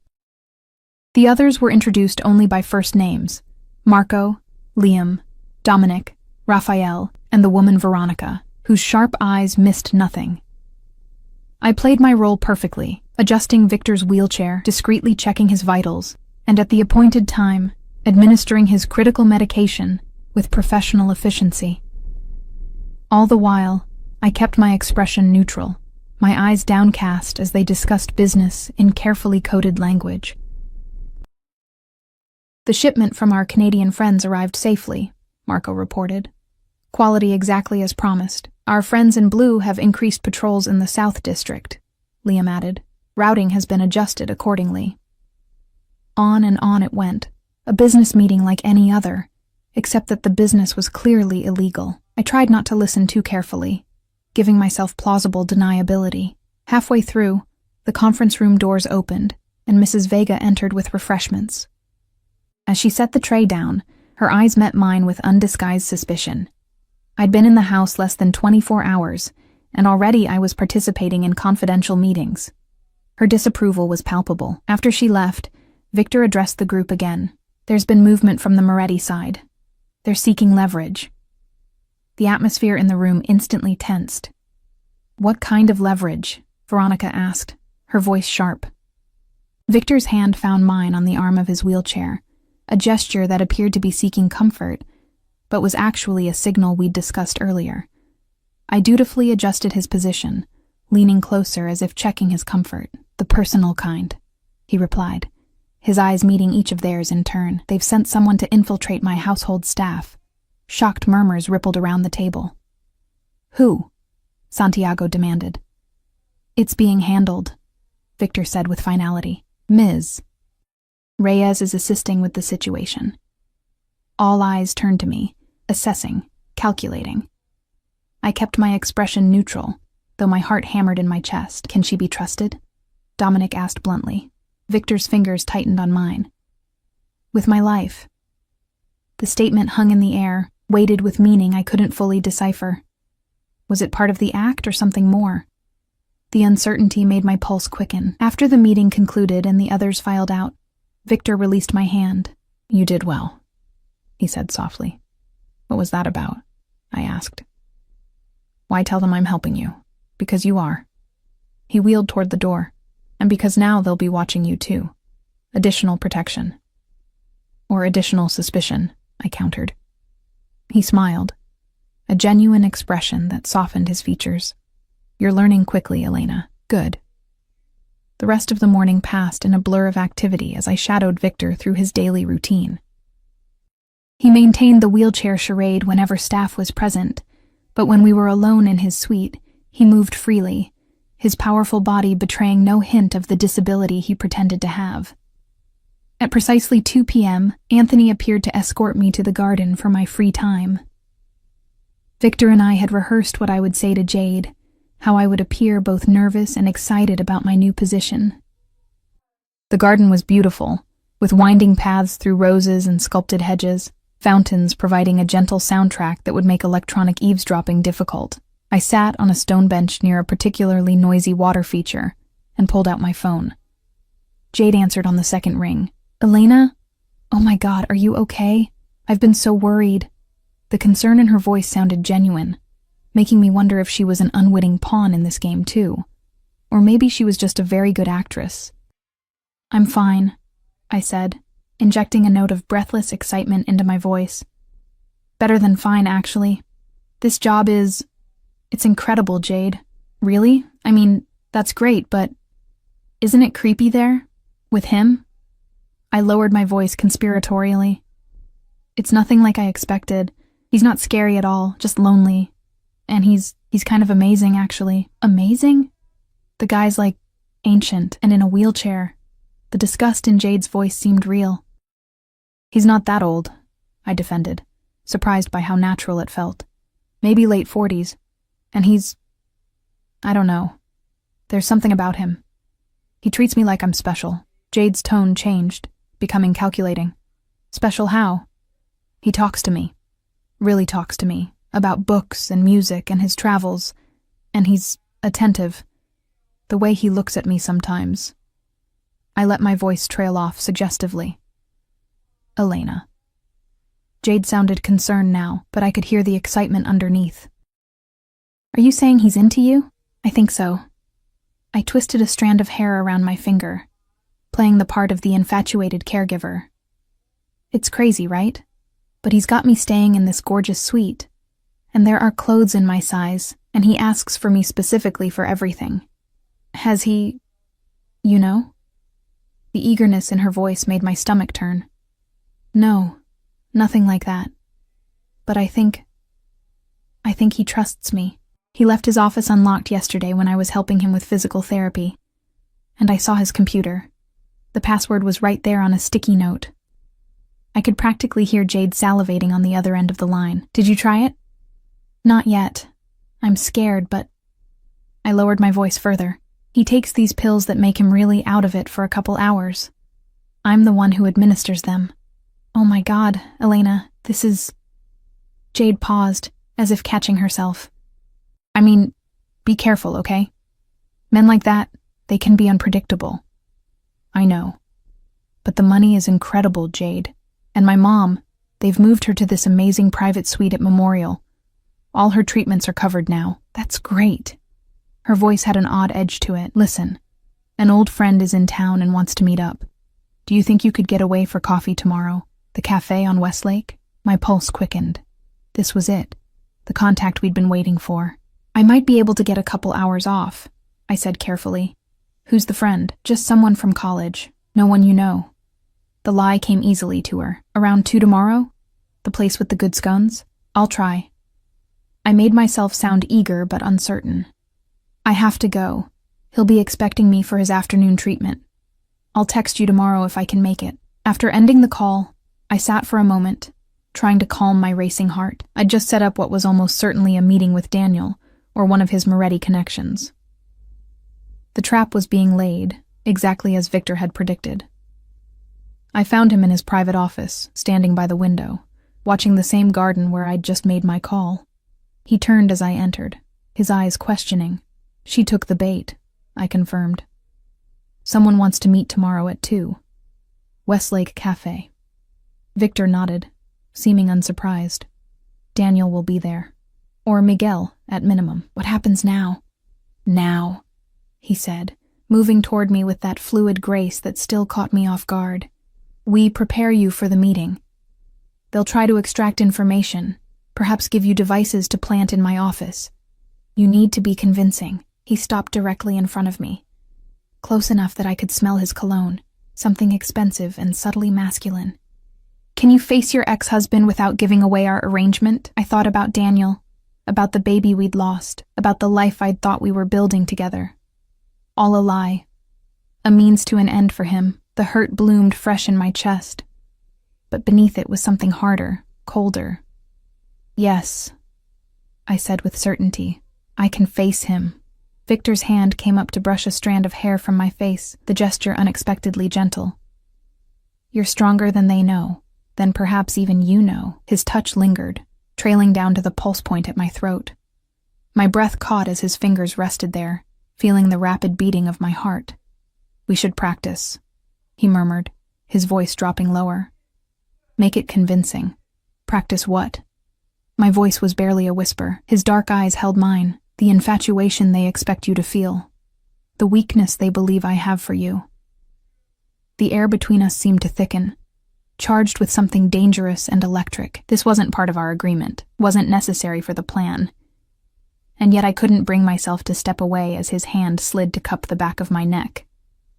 The others were introduced only by first names: Marco, Liam, Dominic, Raphael, and the woman Veronica, whose sharp eyes missed nothing. I played my role perfectly, adjusting Victor's wheelchair, discreetly checking his vitals, and at the appointed time, administering his critical medication with professional efficiency. All the while, I kept my expression neutral, my eyes downcast as they discussed business in carefully coded language. The shipment from our Canadian friends arrived safely, Marco reported. Quality exactly as promised. Our friends in blue have increased patrols in the South District, Liam added. Routing has been adjusted accordingly. On and on it went, a business meeting like any other, except that the business was clearly illegal. I tried not to listen too carefully, giving myself plausible deniability. Halfway through, the conference room doors opened, and Mrs. Vega entered with refreshments. As she set the tray down, her eyes met mine with undisguised suspicion. I'd been in the house less than 24 hours, and already I was participating in confidential meetings. Her disapproval was palpable. After she left, Victor addressed the group again. There's been movement from the Moretti side. They're seeking leverage. The atmosphere in the room instantly tensed. What kind of leverage? Veronica asked, her voice sharp. Victor's hand found mine on the arm of his wheelchair, a gesture that appeared to be seeking comfort, but was actually a signal we'd discussed earlier. I dutifully adjusted his position, leaning closer as if checking his comfort. The personal kind, he replied, his eyes meeting each of theirs in turn. They've sent someone to infiltrate my household staff. Shocked murmurs rippled around the table. Who? Santiago demanded. It's being handled, Victor said with finality. Ms. Reyes is assisting with the situation. All eyes turned to me, assessing, calculating. I kept my expression neutral, though my heart hammered in my chest. Can she be trusted? Dominic asked bluntly. Victor's fingers tightened on mine. With my life. The statement hung in the air, weighted with meaning I couldn't fully decipher. Was it part of the act or something more? The uncertainty made my pulse quicken. After the meeting concluded and the others filed out, Victor released my hand. You did well, he said softly. What was that about? I asked. Why tell them I'm helping you? Because you are. He wheeled toward the door. And because now they'll be watching you too. Additional protection. Or additional suspicion, I countered. He smiled, a genuine expression that softened his features. You're learning quickly, Elena. Good. The rest of the morning passed in a blur of activity as I shadowed Victor through his daily routine. He maintained the wheelchair charade whenever staff was present, but when we were alone in his suite, he moved freely, his powerful body betraying no hint of the disability he pretended to have. At precisely 2 p.m., Anthony appeared to escort me to the garden for my free time. Victor and I had rehearsed what I would say to Jade, how I would appear both nervous and excited about my new position. The garden was beautiful, with winding paths through roses and sculpted hedges, fountains providing a gentle soundtrack that would make electronic eavesdropping difficult. I sat on a stone bench near a particularly noisy water feature and pulled out my phone. Jade answered on the second ring. Elena? Oh my God, are you okay? I've been so worried. The concern in her voice sounded genuine, making me wonder if she was an unwitting pawn in this game too. Or maybe she was just a very good actress. I'm fine, I said, injecting a note of breathless excitement into my voice. Better than fine, actually. This job is... It's incredible, Jade. Really? I mean, that's great, but... Isn't it creepy there? With him? I lowered my voice conspiratorially. It's nothing like I expected. He's not scary at all, just lonely. And he's kind of amazing, actually. Amazing? The guy's like ancient and in a wheelchair. The disgust in Jade's voice seemed real. He's not that old, I defended, surprised by how natural it felt. Maybe late 40s. And he's... I don't know. There's something about him. He treats me like I'm special. Jade's tone changed, becoming calculating. Special how? He talks to me. Really talks to me. About books and music and his travels. And he's attentive. The way he looks at me sometimes. I let my voice trail off suggestively. Elena. Jade sounded concerned now, but I could hear the excitement underneath. Are you saying he's into you? I think so. I twisted a strand of hair around my finger, playing the part of the infatuated caregiver. It's crazy, right? But he's got me staying in this gorgeous suite, and there are clothes in my size, and he asks for me specifically for everything. Has he... you know? The eagerness in her voice made my stomach turn. No, nothing like that. But I think he trusts me. He left his office unlocked yesterday when I was helping him with physical therapy. And I saw his computer. The password was right there on a sticky note. I could practically hear Jade salivating on the other end of the line. Did you try it? Not yet. I'm scared, but... I lowered my voice further. He takes these pills that make him really out of it for a couple hours. I'm the one who administers them. Oh my God, Elena, this is... Jade paused, as if catching herself. I mean, be careful, okay? Men like that, they can be unpredictable. I know. But the money is incredible, Jade. And my mom, they've moved her to this amazing private suite at Memorial. All her treatments are covered now. That's great. Her voice had an odd edge to it. Listen, an old friend is in town and wants to meet up. Do you think you could get away for coffee tomorrow? The cafe on Westlake? My pulse quickened. This was it. The contact we'd been waiting for. I might be able to get a couple hours off, I said carefully. Who's the friend? Just someone from college. No one you know. The lie came easily to her. Around 2 tomorrow? The place with the good scones? I'll try. I made myself sound eager but uncertain. I have to go. He'll be expecting me for his afternoon treatment. I'll text you tomorrow if I can make it. After ending the call, I sat for a moment, trying to calm my racing heart. I'd just set up what was almost certainly a meeting with Daniel, or one of his Moretti connections. The trap was being laid, exactly as Victor had predicted. I found him in his private office, standing by the window, watching the same garden where I'd just made my call. He turned as I entered, his eyes questioning. She took the bait, I confirmed. Someone wants to meet tomorrow at 2. Westlake Cafe. Victor nodded, seeming unsurprised. Daniel will be there. Or Miguel, at minimum. What happens now? Now, he said, moving toward me with that fluid grace that still caught me off guard. We prepare you for the meeting. They'll try to extract information, perhaps give you devices to plant in my office. You need to be convincing. He stopped directly in front of me, close enough that I could smell his cologne, something expensive and subtly masculine. Can you face your ex-husband without giving away our arrangement? I thought about Daniel, about the baby we'd lost, about the life I'd thought we were building together. All a lie. A means to an end for him. The hurt bloomed fresh in my chest. But beneath it was something harder, colder. Yes, I said with certainty. I can face him. Victor's hand came up to brush a strand of hair from my face, the gesture unexpectedly gentle. You're stronger than they know, than perhaps even you know. His touch lingered, trailing down to the pulse point at my throat. My breath caught as his fingers rested there, feeling the rapid beating of my heart. We should practice, he murmured, his voice dropping lower. Make it convincing. Practice what? My voice was barely a whisper. His dark eyes held mine, the infatuation they expect you to feel, the weakness they believe I have for you. The air between us seemed to thicken, charged with something dangerous and electric. This wasn't part of our agreement, wasn't necessary for the plan. And yet I couldn't bring myself to step away as his hand slid to cup the back of my neck.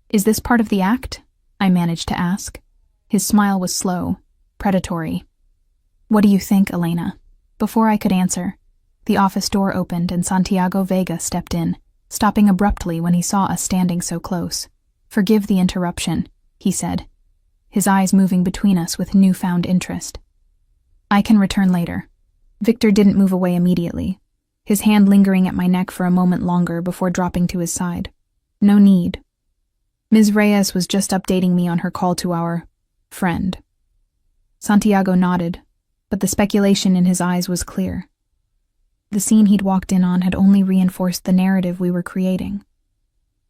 Is this part of the act? I managed to ask. His smile was slow, predatory. What do you think, Elena? Before I could answer, the office door opened and Santiago Vega stepped in, stopping abruptly when he saw us standing so close. Forgive the interruption, he said, his eyes moving between us with newfound interest. I can return later. Victor didn't move away immediately, his hand lingering at my neck for a moment longer before dropping to his side. No need. Ms. Reyes was just updating me on her call to our friend. Santiago nodded, but the speculation in his eyes was clear. The scene he'd walked in on had only reinforced the narrative we were creating.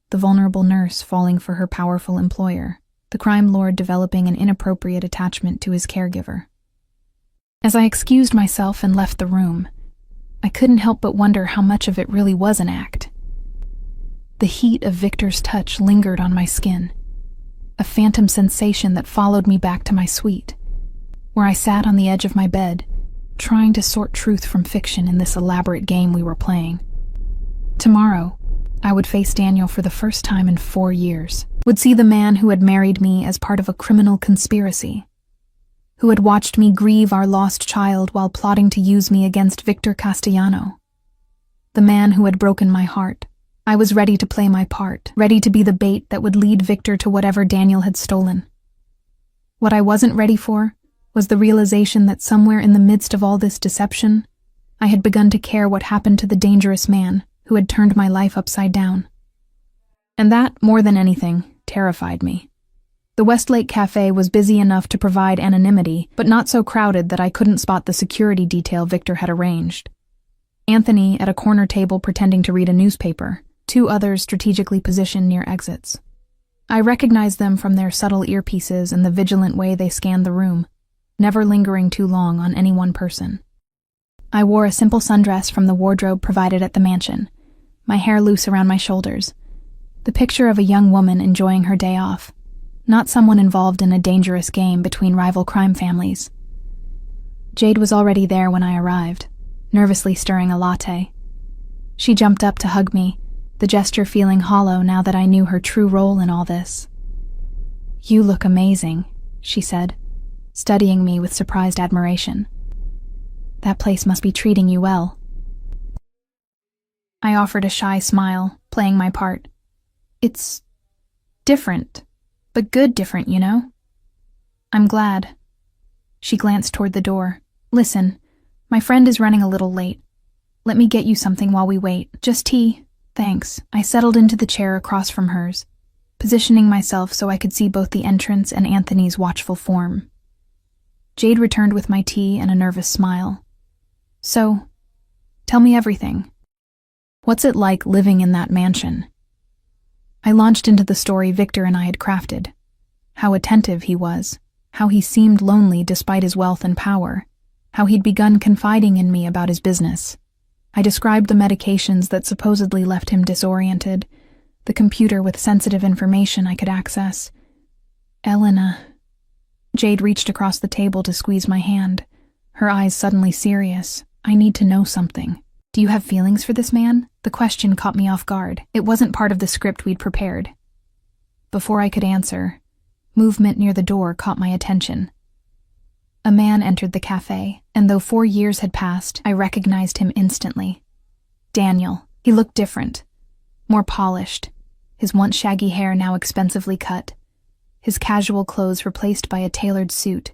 The vulnerable nurse falling for her powerful employer, the crime lord developing an inappropriate attachment to his caregiver. As I excused myself and left the room, I couldn't help but wonder how much of it really was an act. The heat of Victor's touch lingered on my skin, a phantom sensation that followed me back to my suite, where I sat on the edge of my bed, trying to sort truth from fiction in this elaborate game we were playing. Tomorrow, I would face Daniel for the first time in 4 years, would see the man who had married me as part of a criminal conspiracy, who had watched me grieve our lost child while plotting to use me against Victor Castellano, the man who had broken my heart. I was ready to play my part, ready to be the bait that would lead Victor to whatever Daniel had stolen. What I wasn't ready for was the realization that somewhere in the midst of all this deception, I had begun to care what happened to the dangerous man who had turned my life upside down. And that, more than anything, terrified me. The Westlake Cafe was busy enough to provide anonymity, but not so crowded that I couldn't spot the security detail Victor had arranged. Anthony at a corner table pretending to read a newspaper, 2 others strategically positioned near exits. I recognized them from their subtle earpieces and the vigilant way they scanned the room, never lingering too long on any one person. I wore a simple sundress from the wardrobe provided at the mansion, my hair loose around my shoulders, the picture of a young woman enjoying her day off, not someone involved in a dangerous game between rival crime families. Jade was already there when I arrived, nervously stirring a latte. She jumped up to hug me, the gesture feeling hollow now that I knew her true role in all this. "You look amazing," she said, studying me with surprised admiration. "That place must be treating you well." I offered a shy smile, playing my part. "It's different, but good different, you know? I'm glad." She glanced toward the door. "Listen, my friend is running a little late. Let me get you something while we wait. Just tea?" "Thanks." I settled into the chair across from hers, positioning myself so I could see both the entrance and Anthony's watchful form. Jade returned with my tea and a nervous smile. "So, tell me everything. What's it like living in that mansion?" I launched into the story Victor and I had crafted. How attentive he was, how he seemed lonely despite his wealth and power, how he'd begun confiding in me about his business. I described the medications that supposedly left him disoriented, the computer with sensitive information I could access. "Elena." Jade reached across the table to squeeze my hand, her eyes suddenly serious. "I need to know something." Do you have feelings for this man? The question caught me off guard. It wasn't part of the script we'd prepared. Before I could answer, movement near the door caught my attention. A man entered the cafe, and though 4 years had passed, I recognized him instantly. Daniel. He looked different, more polished, his once shaggy hair now expensively cut, his casual clothes replaced by a tailored suit.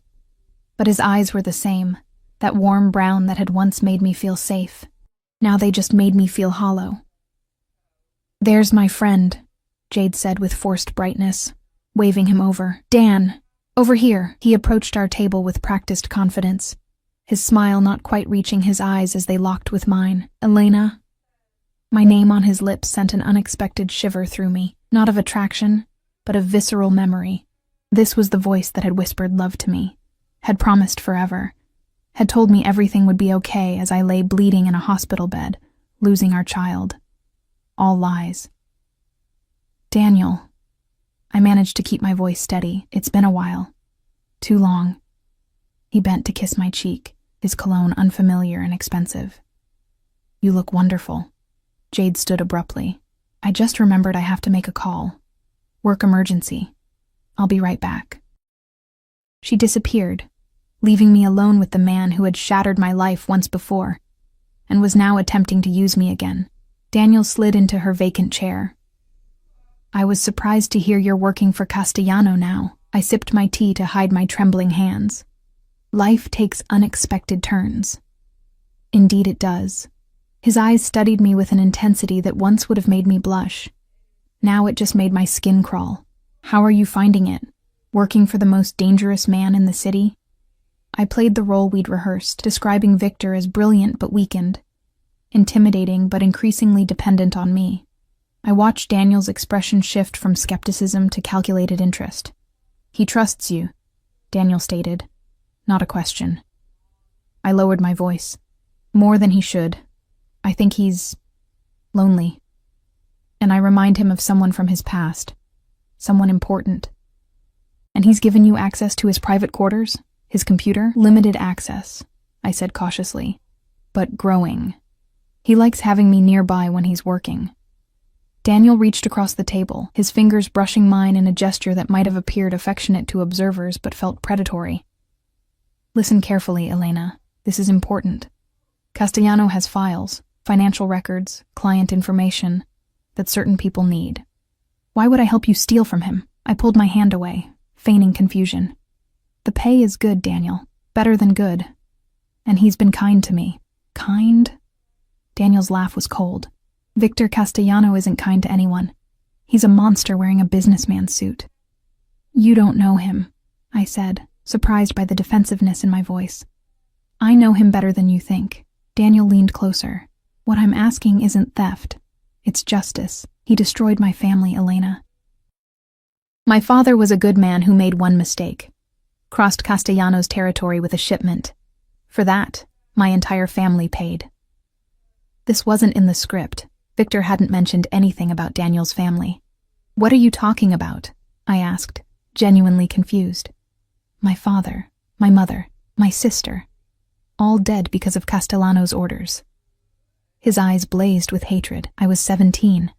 But his eyes were the same, that warm brown that had once made me feel safe. Now they just made me feel hollow. "There's my friend," Jade said with forced brightness, waving him over. "Dan, over here." He approached our table with practiced confidence, his smile not quite reaching his eyes as they locked with mine. "Elena." My name on his lips sent an unexpected shiver through me, not of attraction, but of visceral memory. This was the voice that had whispered love to me, had promised forever, had told me everything would be okay as I lay bleeding in a hospital bed, losing our child. All lies. "Daniel." I managed to keep my voice steady. "It's been a while. Too long." He bent to kiss my cheek, his cologne unfamiliar and expensive. "You look wonderful." Jade stood abruptly. "I just remembered I have to make a call. Work emergency. I'll be right back." She disappeared, leaving me alone with the man who had shattered my life once before, and was now attempting to use me again. Daniel slid into her vacant chair. "I was surprised to hear you're working for Castellano now." I sipped my tea to hide my trembling hands. Life takes unexpected turns. Indeed it does. His eyes studied me with an intensity that once would have made me blush. Now it just made my skin crawl. "How are you finding it? Working for the most dangerous man in the city?" I played the role we'd rehearsed, describing Victor as brilliant but weakened, intimidating but increasingly dependent on me. I watched Daniel's expression shift from skepticism to calculated interest. "He trusts you," Daniel stated. Not a question. I lowered my voice. "More than he should. I think he's lonely." And I remind him of someone from his past, someone important. "And he's given you access to his private quarters? His computer?" "Limited access," I said cautiously, "but growing. He likes having me nearby when he's working." Daniel reached across the table, his fingers brushing mine in a gesture that might have appeared affectionate to observers but felt predatory. "Listen carefully, Elena. This is important. Castellano has files, financial records, client information that certain people need. Why would I help you steal from him?" I pulled my hand away, feigning confusion. "The pay is good, Daniel. Better than good. And he's been kind to me." "Kind?" Daniel's laugh was cold. "Victor Castellano isn't kind to anyone. He's a monster wearing a businessman's suit." "You don't know him," I said, surprised by the defensiveness in my voice. "I know him better than you think." Daniel leaned closer. "What I'm asking isn't theft. It's justice. He destroyed my family, Elena. My father was a good man who made one mistake. Crossed Castellano's territory with a shipment. For that, my entire family paid." This wasn't in the script. Victor hadn't mentioned anything about Daniel's family. "What are you talking about?" I asked, genuinely confused. "My father, my mother, my sister. All dead because of Castellano's orders." His eyes blazed with hatred. I was 17,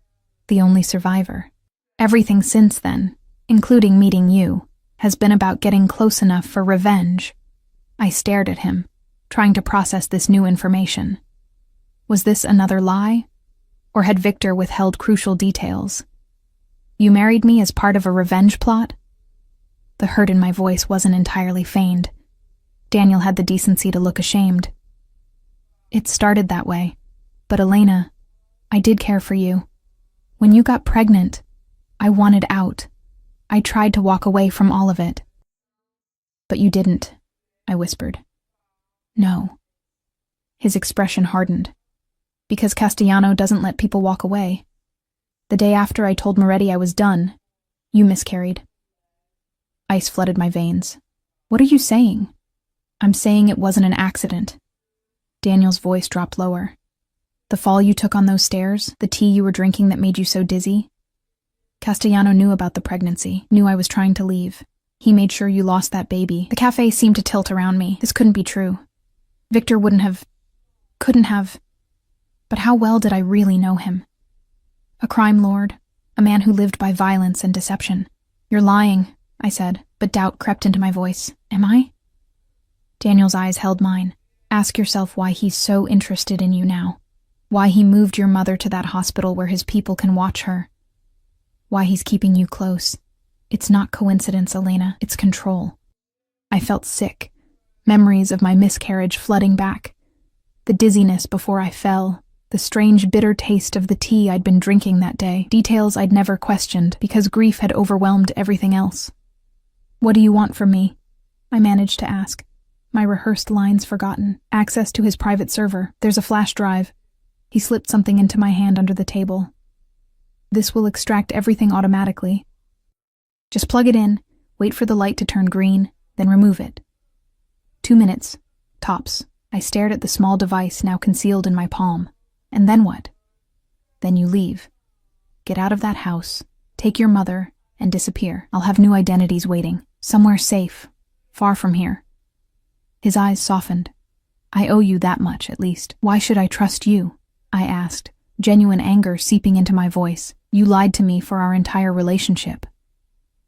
the only survivor. Everything since then, including meeting you, has been about getting close enough for revenge. I stared at him, trying to process this new information. Was this another lie? Or had Victor withheld crucial details? "You married me as part of a revenge plot?" The hurt in my voice wasn't entirely feigned. Daniel had the decency to look ashamed. "It started that way. But Elena, I did care for you. When you got pregnant, I wanted out. I tried to walk away from all of it." "But you didn't," I whispered. "No." His expression hardened. "Because Castellano doesn't let people walk away. The day after I told Moretti I was done, you miscarried." Ice flooded my veins. "What are you saying?" "I'm saying it wasn't an accident." Daniel's voice dropped lower. "The fall you took on those stairs, the tea you were drinking that made you so dizzy. Castellano knew about the pregnancy, knew I was trying to leave. He made sure you lost that baby." The cafe seemed to tilt around me. This couldn't be true. Victor couldn't have. But how well did I really know him? A crime lord, a man who lived by violence and deception. You're lying, I said, but doubt crept into my voice. Am I? Daniel's eyes held mine. Ask yourself why he's so interested in you now. Why he moved your mother to that hospital where his people can watch her. Why he's keeping you close. It's not coincidence, Elena. It's control. I felt sick. Memories of my miscarriage flooding back. The dizziness before I fell. The strange bitter taste of the tea I'd been drinking that day. Details I'd never questioned because grief had overwhelmed everything else. What do you want from me? I managed to ask. My rehearsed lines forgotten. Access to his private server. There's a flash drive. He slipped something into my hand under the table. This will extract everything automatically. Just plug it in, wait for the light to turn green, then remove it. 2 minutes. Tops. I stared at the small device now concealed in my palm. And then what? Then you leave. Get out of that house, take your mother, and disappear. I'll have new identities waiting. Somewhere safe. Far from here. His eyes softened. I owe you that much, at least. Why should I trust you? I asked, genuine anger seeping into my voice. You lied to me for our entire relationship.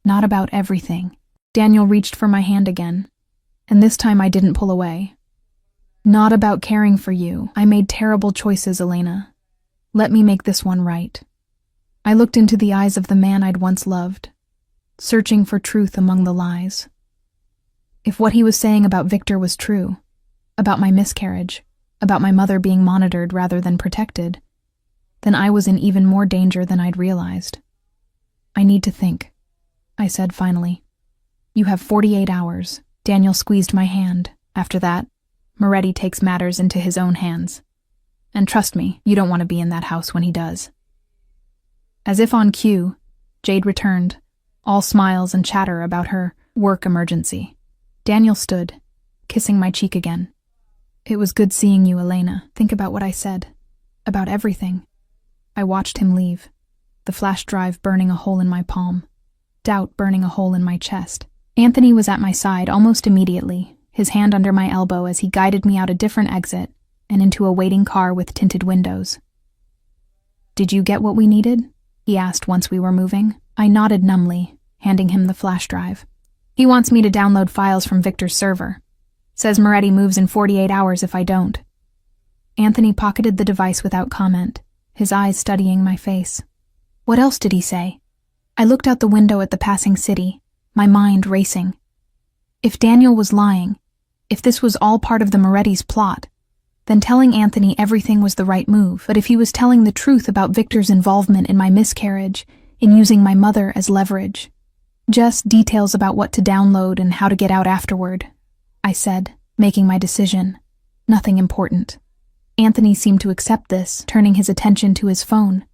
Not about everything. Daniel reached for my hand again, and this time I didn't pull away. Not about caring for you. I made terrible choices, Elena. Let me make this one right. I looked into the eyes of the man I'd once loved, searching for truth among the lies. If what he was saying about Victor was true, about my miscarriage, about my mother being monitored rather than protected, then I was in even more danger than I'd realized. I need to think, I said finally. You have 48 hours. Daniel squeezed my hand. After that, Moretti takes matters into his own hands. And trust me, you don't want to be in that house when he does. As if on cue, Jade returned, all smiles and chatter about her work emergency. Daniel stood, kissing my cheek again. It was good seeing you, Elena. Think about what I said. About everything. I watched him leave, the flash drive burning a hole in my palm, doubt burning a hole in my chest. Anthony was at my side almost immediately, his hand under my elbow as he guided me out a different exit and into a waiting car with tinted windows. Did you get what we needed? He asked once we were moving. I nodded numbly, handing him the flash drive. He wants me to download files from Victor's server. Says Moretti moves in 48 hours if I don't. Anthony pocketed the device without comment, his eyes studying my face. What else did he say? I looked out the window at the passing city, my mind racing. If Daniel was lying, if this was all part of the Moretti's plot, then telling Anthony everything was the right move. But if he was telling the truth about Victor's involvement in my miscarriage, in using my mother as leverage, just details about what to download and how to get out afterward, I said, making my decision. Nothing important. Anthony seemed to accept this, turning his attention to his phone.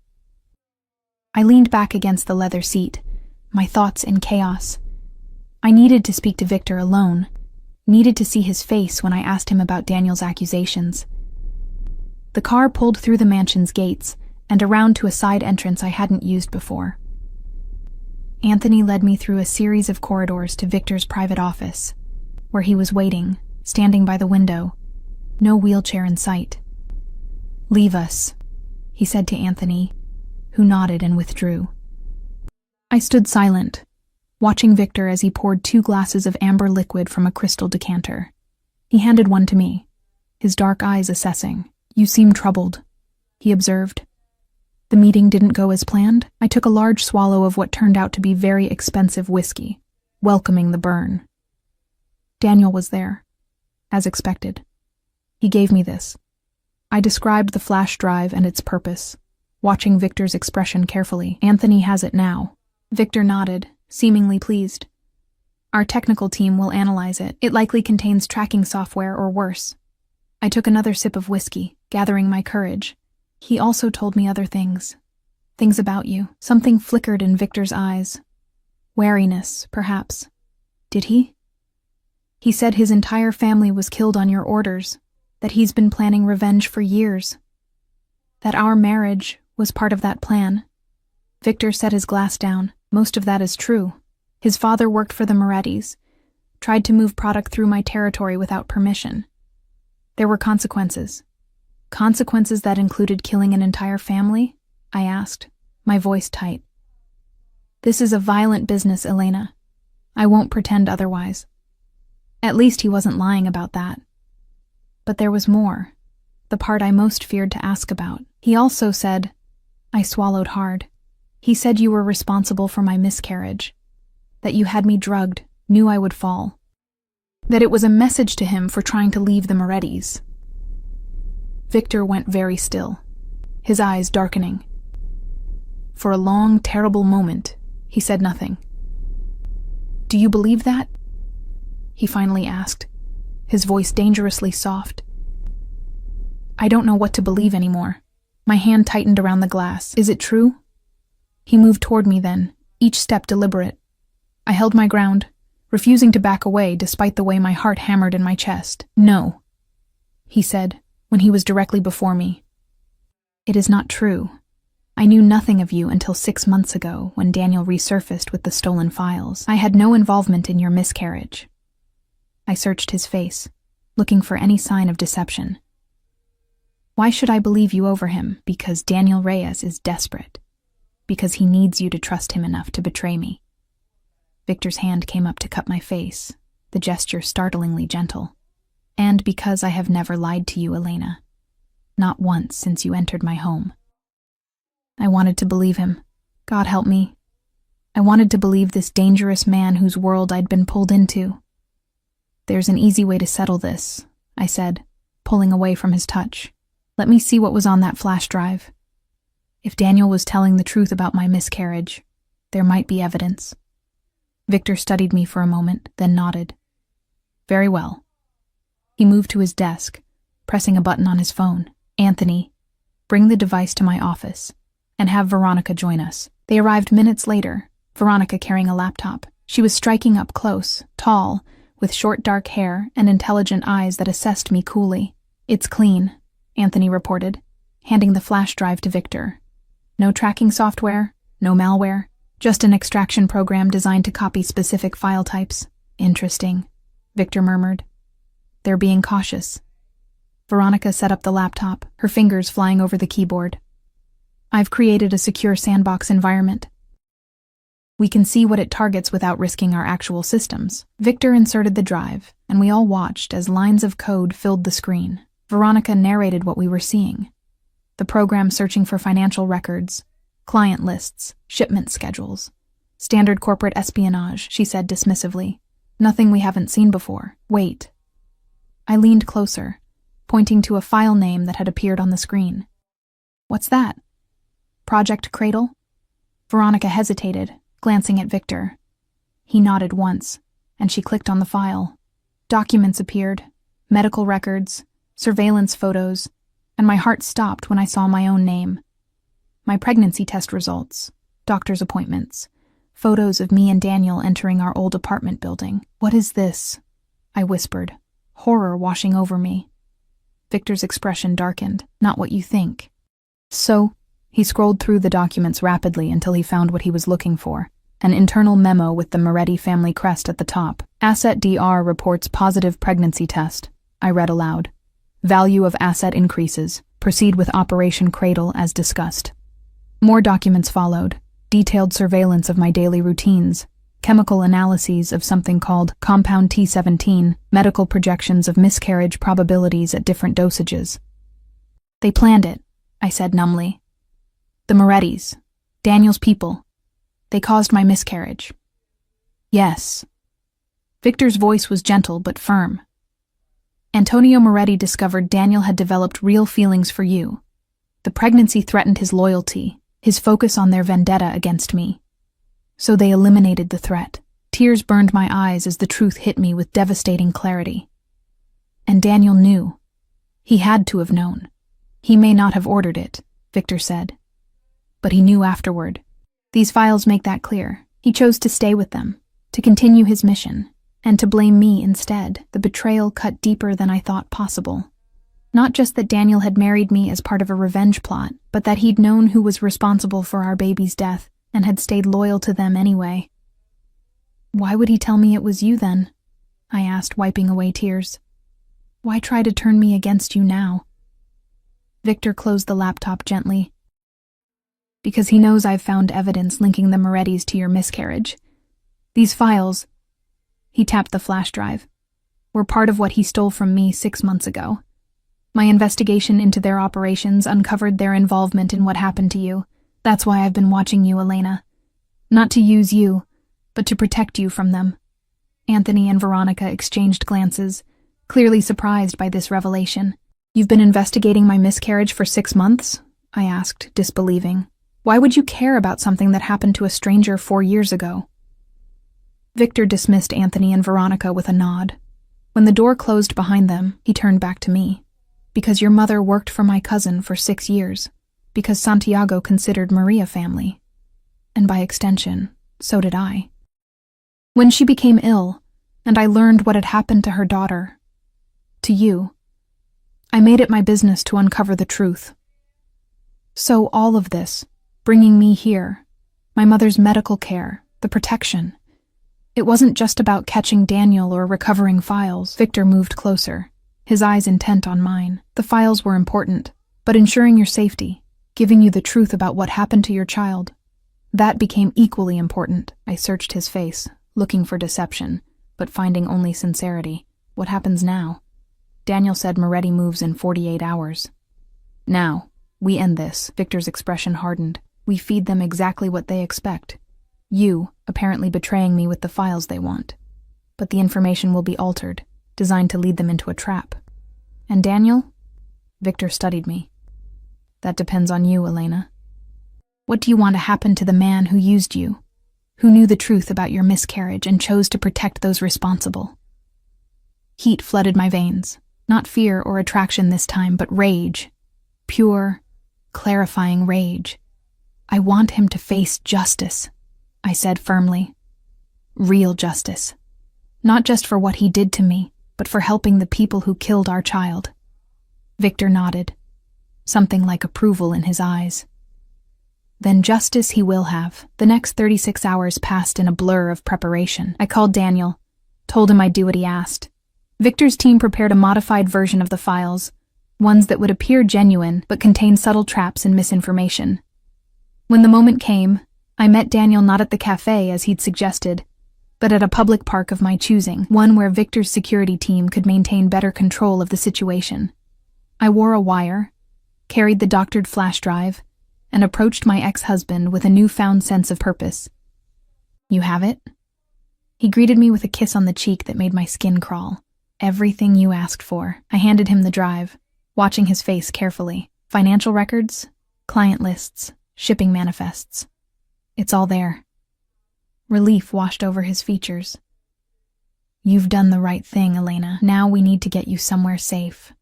I leaned back against the leather seat, my thoughts in chaos. I needed to speak to Victor alone, needed to see his face when I asked him about Daniel's accusations. The car pulled through the mansion's gates and around to a side entrance I hadn't used before. Anthony led me through a series of corridors to Victor's private office, where he was waiting, standing by the window, no wheelchair in sight. Leave us, he said to Anthony, who nodded and withdrew. I stood silent, watching Victor as he poured 2 glasses of amber liquid from a crystal decanter. He handed one to me, his dark eyes assessing. You seem troubled, he observed. The meeting didn't go as planned. I took a large swallow of what turned out to be very expensive whiskey, welcoming the burn. Daniel was there, as expected. He gave me this. I described the flash drive and its purpose, watching Victor's expression carefully. Anthony has it now. Victor nodded, seemingly pleased. Our technical team will analyze it. It likely contains tracking software or worse. I took another sip of whiskey, gathering my courage. He also told me other things. Things about you. Something flickered in Victor's eyes. Wariness, perhaps. Did he? He said his entire family was killed on your orders, that he's been planning revenge for years. That our marriage was part of that plan. Victor set his glass down. Most of that is true. His father worked for the Morettis, tried to move product through my territory without permission. There were consequences. Consequences that included killing an entire family? I asked, my voice tight. This is a violent business, Elena. I won't pretend otherwise. At least he wasn't lying about that. But there was more, the part I most feared to ask about. He also said, I swallowed hard. He said you were responsible for my miscarriage, that you had me drugged, knew I would fall, that it was a message to him for trying to leave the Morettis. Victor went very still, his eyes darkening. For a long, terrible moment, he said nothing. Do you believe that? He finally asked, his voice dangerously soft. I don't know what to believe anymore. My hand tightened around the glass. Is it true? He moved toward me then, each step deliberate. I held my ground, refusing to back away despite the way my heart hammered in my chest. No, he said, when he was directly before me. It is not true. I knew nothing of you until 6 months ago when Daniel resurfaced with the stolen files. I had no involvement in your miscarriage. I searched his face, looking for any sign of deception. Why should I believe you over him? Because Daniel Reyes is desperate. Because he needs you to trust him enough to betray me. Victor's hand came up to cup my face, the gesture startlingly gentle. And because I have never lied to you, Elena. Not once since you entered my home. I wanted to believe him. God help me. I wanted to believe this dangerous man whose world I'd been pulled into. There's an easy way to settle this, I said, pulling away from his touch. Let me see what was on that flash drive. If Daniel was telling the truth about my miscarriage, there might be evidence. Victor studied me for a moment, then nodded. Very well. He moved to his desk, pressing a button on his phone. Anthony, bring the device to my office, and have Veronica join us. They arrived minutes later, Veronica carrying a laptop. She was striking up close, tall, with short dark hair and intelligent eyes that assessed me coolly. It's clean, Anthony reported, handing the flash drive to Victor. No tracking software, no malware, just an extraction program designed to copy specific file types. Interesting, Victor murmured. They're being cautious. Veronica set up the laptop, her fingers flying over the keyboard. I've created a secure sandbox environment. We can see what it targets without risking our actual systems. Victor inserted the drive, and we all watched as lines of code filled the screen. Veronica narrated what we were seeing. The program searching for financial records, client lists, shipment schedules. Standard corporate espionage, she said dismissively. Nothing we haven't seen before. Wait. I leaned closer, pointing to a file name that had appeared on the screen. What's that? Project Cradle? Veronica hesitated, glancing at Victor. He nodded once, and she clicked on the file. Documents appeared, medical records, surveillance photos, and my heart stopped when I saw my own name. My pregnancy test results, doctor's appointments, photos of me and Daniel entering our old apartment building. What is this? I whispered, horror washing over me. Victor's expression darkened. Not what you think. So, he scrolled through the documents rapidly until he found what he was looking for. An internal memo with the Moretti family crest at the top. Asset DR reports positive pregnancy test. I read aloud. Value of asset increases. Proceed with Operation Cradle as discussed. More documents followed. Detailed surveillance of my daily routines. Chemical analyses of something called Compound T17. Medical projections of miscarriage probabilities at different dosages. They planned it, I said numbly. The Morettis. Daniel's people. They caused my miscarriage. Yes. Victor's voice was gentle but firm. Antonio Moretti discovered Daniel had developed real feelings for you. The pregnancy threatened his loyalty, his focus on their vendetta against me. So they eliminated the threat. Tears burned my eyes as the truth hit me with devastating clarity. And Daniel knew. He had to have known. He may not have ordered it, Victor said. But he knew afterward. These files make that clear. He chose to stay with them, to continue his mission, and to blame me instead. The betrayal cut deeper than I thought possible. Not just that Daniel had married me as part of a revenge plot, but that he'd known who was responsible for our baby's death and had stayed loyal to them anyway. Why would he tell me it was you then? I asked, wiping away tears. Why try to turn me against you now? Victor closed the laptop gently. Because he knows I've found evidence linking the Morettis to your miscarriage. These files, he tapped the flash drive, were part of what he stole from me 6 months ago. My investigation into their operations uncovered their involvement in what happened to you. That's why I've been watching you, Elena. Not to use you, but to protect you from them. Anthony and Veronica exchanged glances, clearly surprised by this revelation. You've been investigating my miscarriage for 6 months? I asked, disbelieving. Why would you care about something that happened to a stranger 4 years ago? Victor dismissed Anthony and Veronica with a nod. When the door closed behind them, he turned back to me. Because your mother worked for my cousin for 6 years. Because Santiago considered Maria family. And by extension, so did I. When she became ill, and I learned what had happened to her daughter, to you, I made it my business to uncover the truth. So all of this, bringing me here, my mother's medical care, the protection, it wasn't just about catching Daniel or recovering files. Victor moved closer, his eyes intent on mine. The files were important, but ensuring your safety, giving you the truth about what happened to your child, that became equally important. I searched his face, looking for deception, but finding only sincerity. What happens now? Daniel said Moretti moves in 48 hours. Now, we end this. Victor's expression hardened. We feed them exactly what they expect. You, apparently betraying me with the files they want. But the information will be altered, designed to lead them into a trap. And Daniel? Victor studied me. That depends on you, Elena. What do you want to happen to the man who used you, who knew the truth about your miscarriage and chose to protect those responsible? Heat flooded my veins. Not fear or attraction this time, but rage. Pure, clarifying rage. I want him to face justice, I said firmly. Real justice. Not just for what he did to me, but for helping the people who killed our child. Victor nodded, something like approval in his eyes. Then justice he will have. The next 36 hours passed in a blur of preparation. I called Daniel, told him I'd do what he asked. Victor's team prepared a modified version of the files, ones that would appear genuine but contain subtle traps and misinformation. When the moment came, I met Daniel not at the cafe as he'd suggested, but at a public park of my choosing, one where Victor's security team could maintain better control of the situation. I wore a wire, carried the doctored flash drive, and approached my ex-husband with a newfound sense of purpose. You have it? He greeted me with a kiss on the cheek that made my skin crawl. Everything you asked for. I handed him the drive, watching his face carefully. Financial records, client lists, shipping manifests. It's all there. Relief washed over his features. You've done the right thing, Elena. Now we need to get you somewhere safe.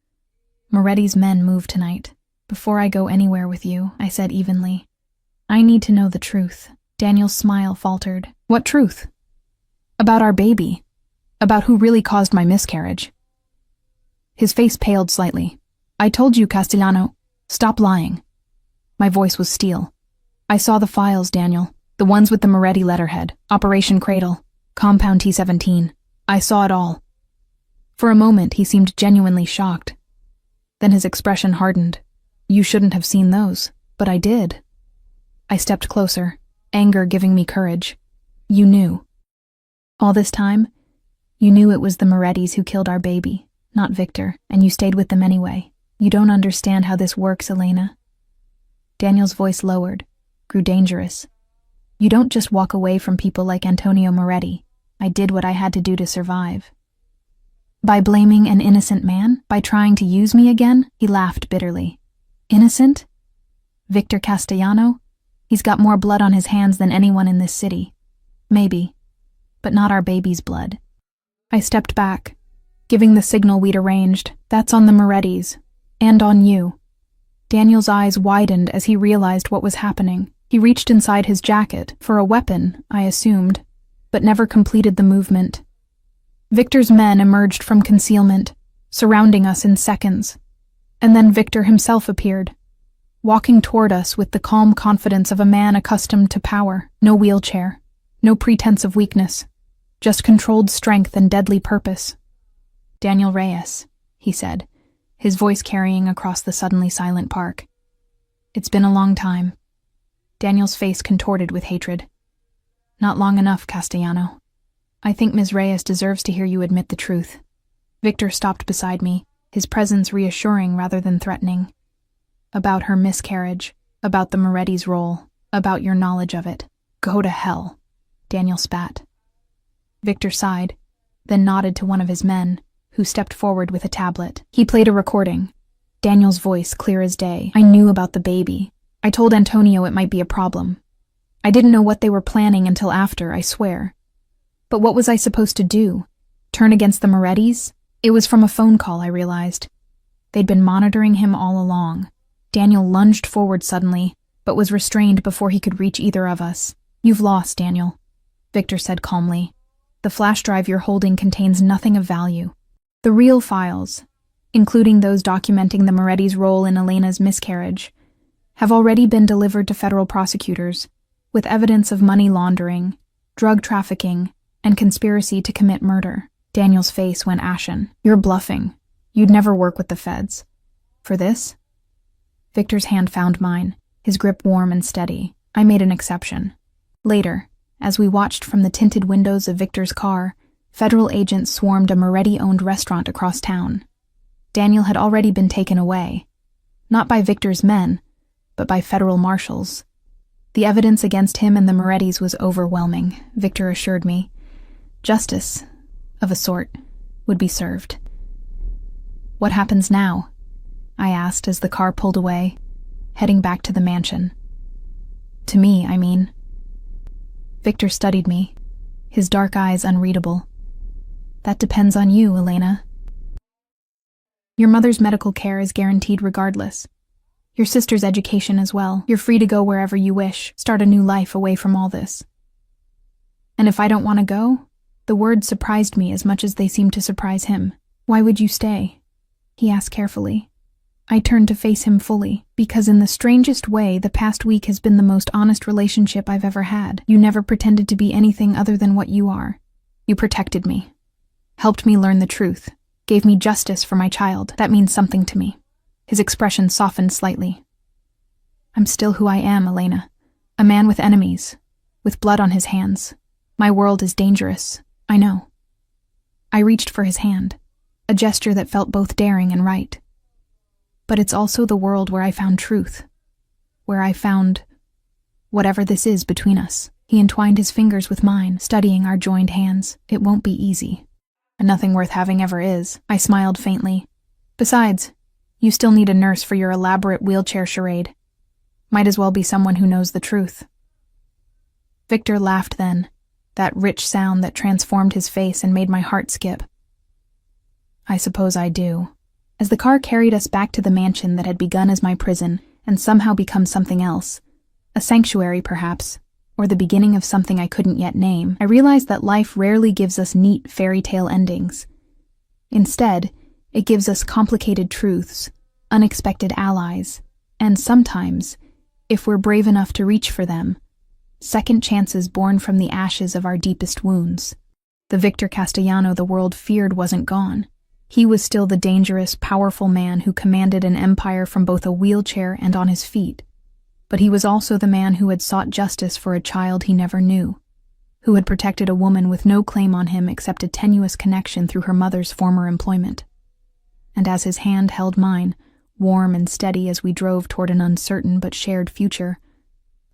Moretti's men move tonight. Before I go anywhere with you, I said evenly, I need to know the truth. Daniel's smile faltered. What truth? About our baby. About who really caused my miscarriage. His face paled slightly. I told you, Castellano. Stop lying. My voice was steel. I saw the files, Daniel. The ones with the Moretti letterhead. Operation Cradle. Compound T-17. I saw it all. For a moment, he seemed genuinely shocked. Then his expression hardened. You shouldn't have seen those, but I did. I stepped closer, anger giving me courage. You knew. All this time, you knew it was the Morettis who killed our baby, not Victor, and you stayed with them anyway. You don't understand how this works, Elena. Daniel's voice lowered, grew dangerous. You don't just walk away from people like Antonio Moretti. I did what I had to do to survive. By blaming an innocent man? By trying to use me again? He laughed bitterly. Innocent? Victor Castellano? He's got more blood on his hands than anyone in this city. Maybe, but not our baby's blood. I stepped back, giving the signal we'd arranged. That's on the Morettis, and on you. Daniel's eyes widened as he realized what was happening. He reached inside his jacket, for a weapon, I assumed, but never completed the movement. Victor's men emerged from concealment, surrounding us in seconds. And then Victor himself appeared, walking toward us with the calm confidence of a man accustomed to power. No wheelchair, no pretense of weakness, just controlled strength and deadly purpose. Daniel Reyes, he said, his voice carrying across the suddenly silent park. It's been a long time. Daniel's face contorted with hatred. Not long enough, Castellano. I think Ms. Reyes deserves to hear you admit the truth. Victor stopped beside me, his presence reassuring rather than threatening. About her miscarriage, about the Moretti's role, about your knowledge of it. Go to hell, Daniel spat. Victor sighed, then nodded to one of his men, who stepped forward with a tablet. He played a recording. Daniel's voice clear as day. I knew about the baby. I told Antonio it might be a problem. I didn't know what they were planning until after, I swear. But what was I supposed to do? Turn against the Morettis? It was from a phone call, I realized. They'd been monitoring him all along. Daniel lunged forward suddenly, but was restrained before he could reach either of us. You've lost, Daniel, Victor said calmly. The flash drive you're holding contains nothing of value. The real files, including those documenting the Moretti's role in Elena's miscarriage, have already been delivered to federal prosecutors, with evidence of money laundering, drug trafficking, and conspiracy to commit murder. Daniel's face went ashen. You're bluffing. You'd never work with the feds. For this? Victor's hand found mine, his grip warm and steady. I made an exception. Later, as we watched from the tinted windows of Victor's car, federal agents swarmed a Moretti-owned restaurant across town. Daniel had already been taken away, not by Victor's men, but by federal marshals. The evidence against him and the Morettis was overwhelming, Victor assured me. Justice, of a sort, would be served. What happens now? I asked as the car pulled away, heading back to the mansion. To me, I mean. Victor studied me, his dark eyes unreadable. That depends on you, Elena. Your mother's medical care is guaranteed regardless. Your sister's education as well. You're free to go wherever you wish, start a new life away from all this. And if I don't want to go? The words surprised me as much as they seemed to surprise him. Why would you stay? He asked carefully. I turned to face him fully, because in the strangest way, the past week has been the most honest relationship I've ever had. You never pretended to be anything other than what you are. You protected me, helped me learn the truth, gave me justice for my child. That means something to me. His expression softened slightly. I'm still who I am, Elena. A man with enemies, with blood on his hands. My world is dangerous, I know. I reached for his hand, a gesture that felt both daring and right. But it's also the world where I found truth, where I found whatever this is between us. He entwined his fingers with mine, studying our joined hands. It won't be easy. And nothing worth having ever is. I smiled faintly. Besides, you still need a nurse for your elaborate wheelchair charade. Might as well be someone who knows the truth. Victor laughed then, that rich sound that transformed his face and made my heart skip. I suppose I do. As the car carried us back to the mansion that had begun as my prison and somehow become something else, a sanctuary perhaps, or the beginning of something I couldn't yet name, I realized that life rarely gives us neat fairy tale endings. Instead, it gives us complicated truths, unexpected allies, and sometimes, if we're brave enough to reach for them, second chances born from the ashes of our deepest wounds. The Victor Castellano the world feared wasn't gone. He was still the dangerous, powerful man who commanded an empire from both a wheelchair and on his feet. But he was also the man who had sought justice for a child he never knew, who had protected a woman with no claim on him except a tenuous connection through her mother's former employment. And as his hand held mine, warm and steady as we drove toward an uncertain but shared future,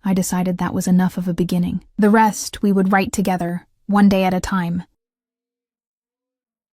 I decided that was enough of a beginning. The rest we would write together, one day at a time.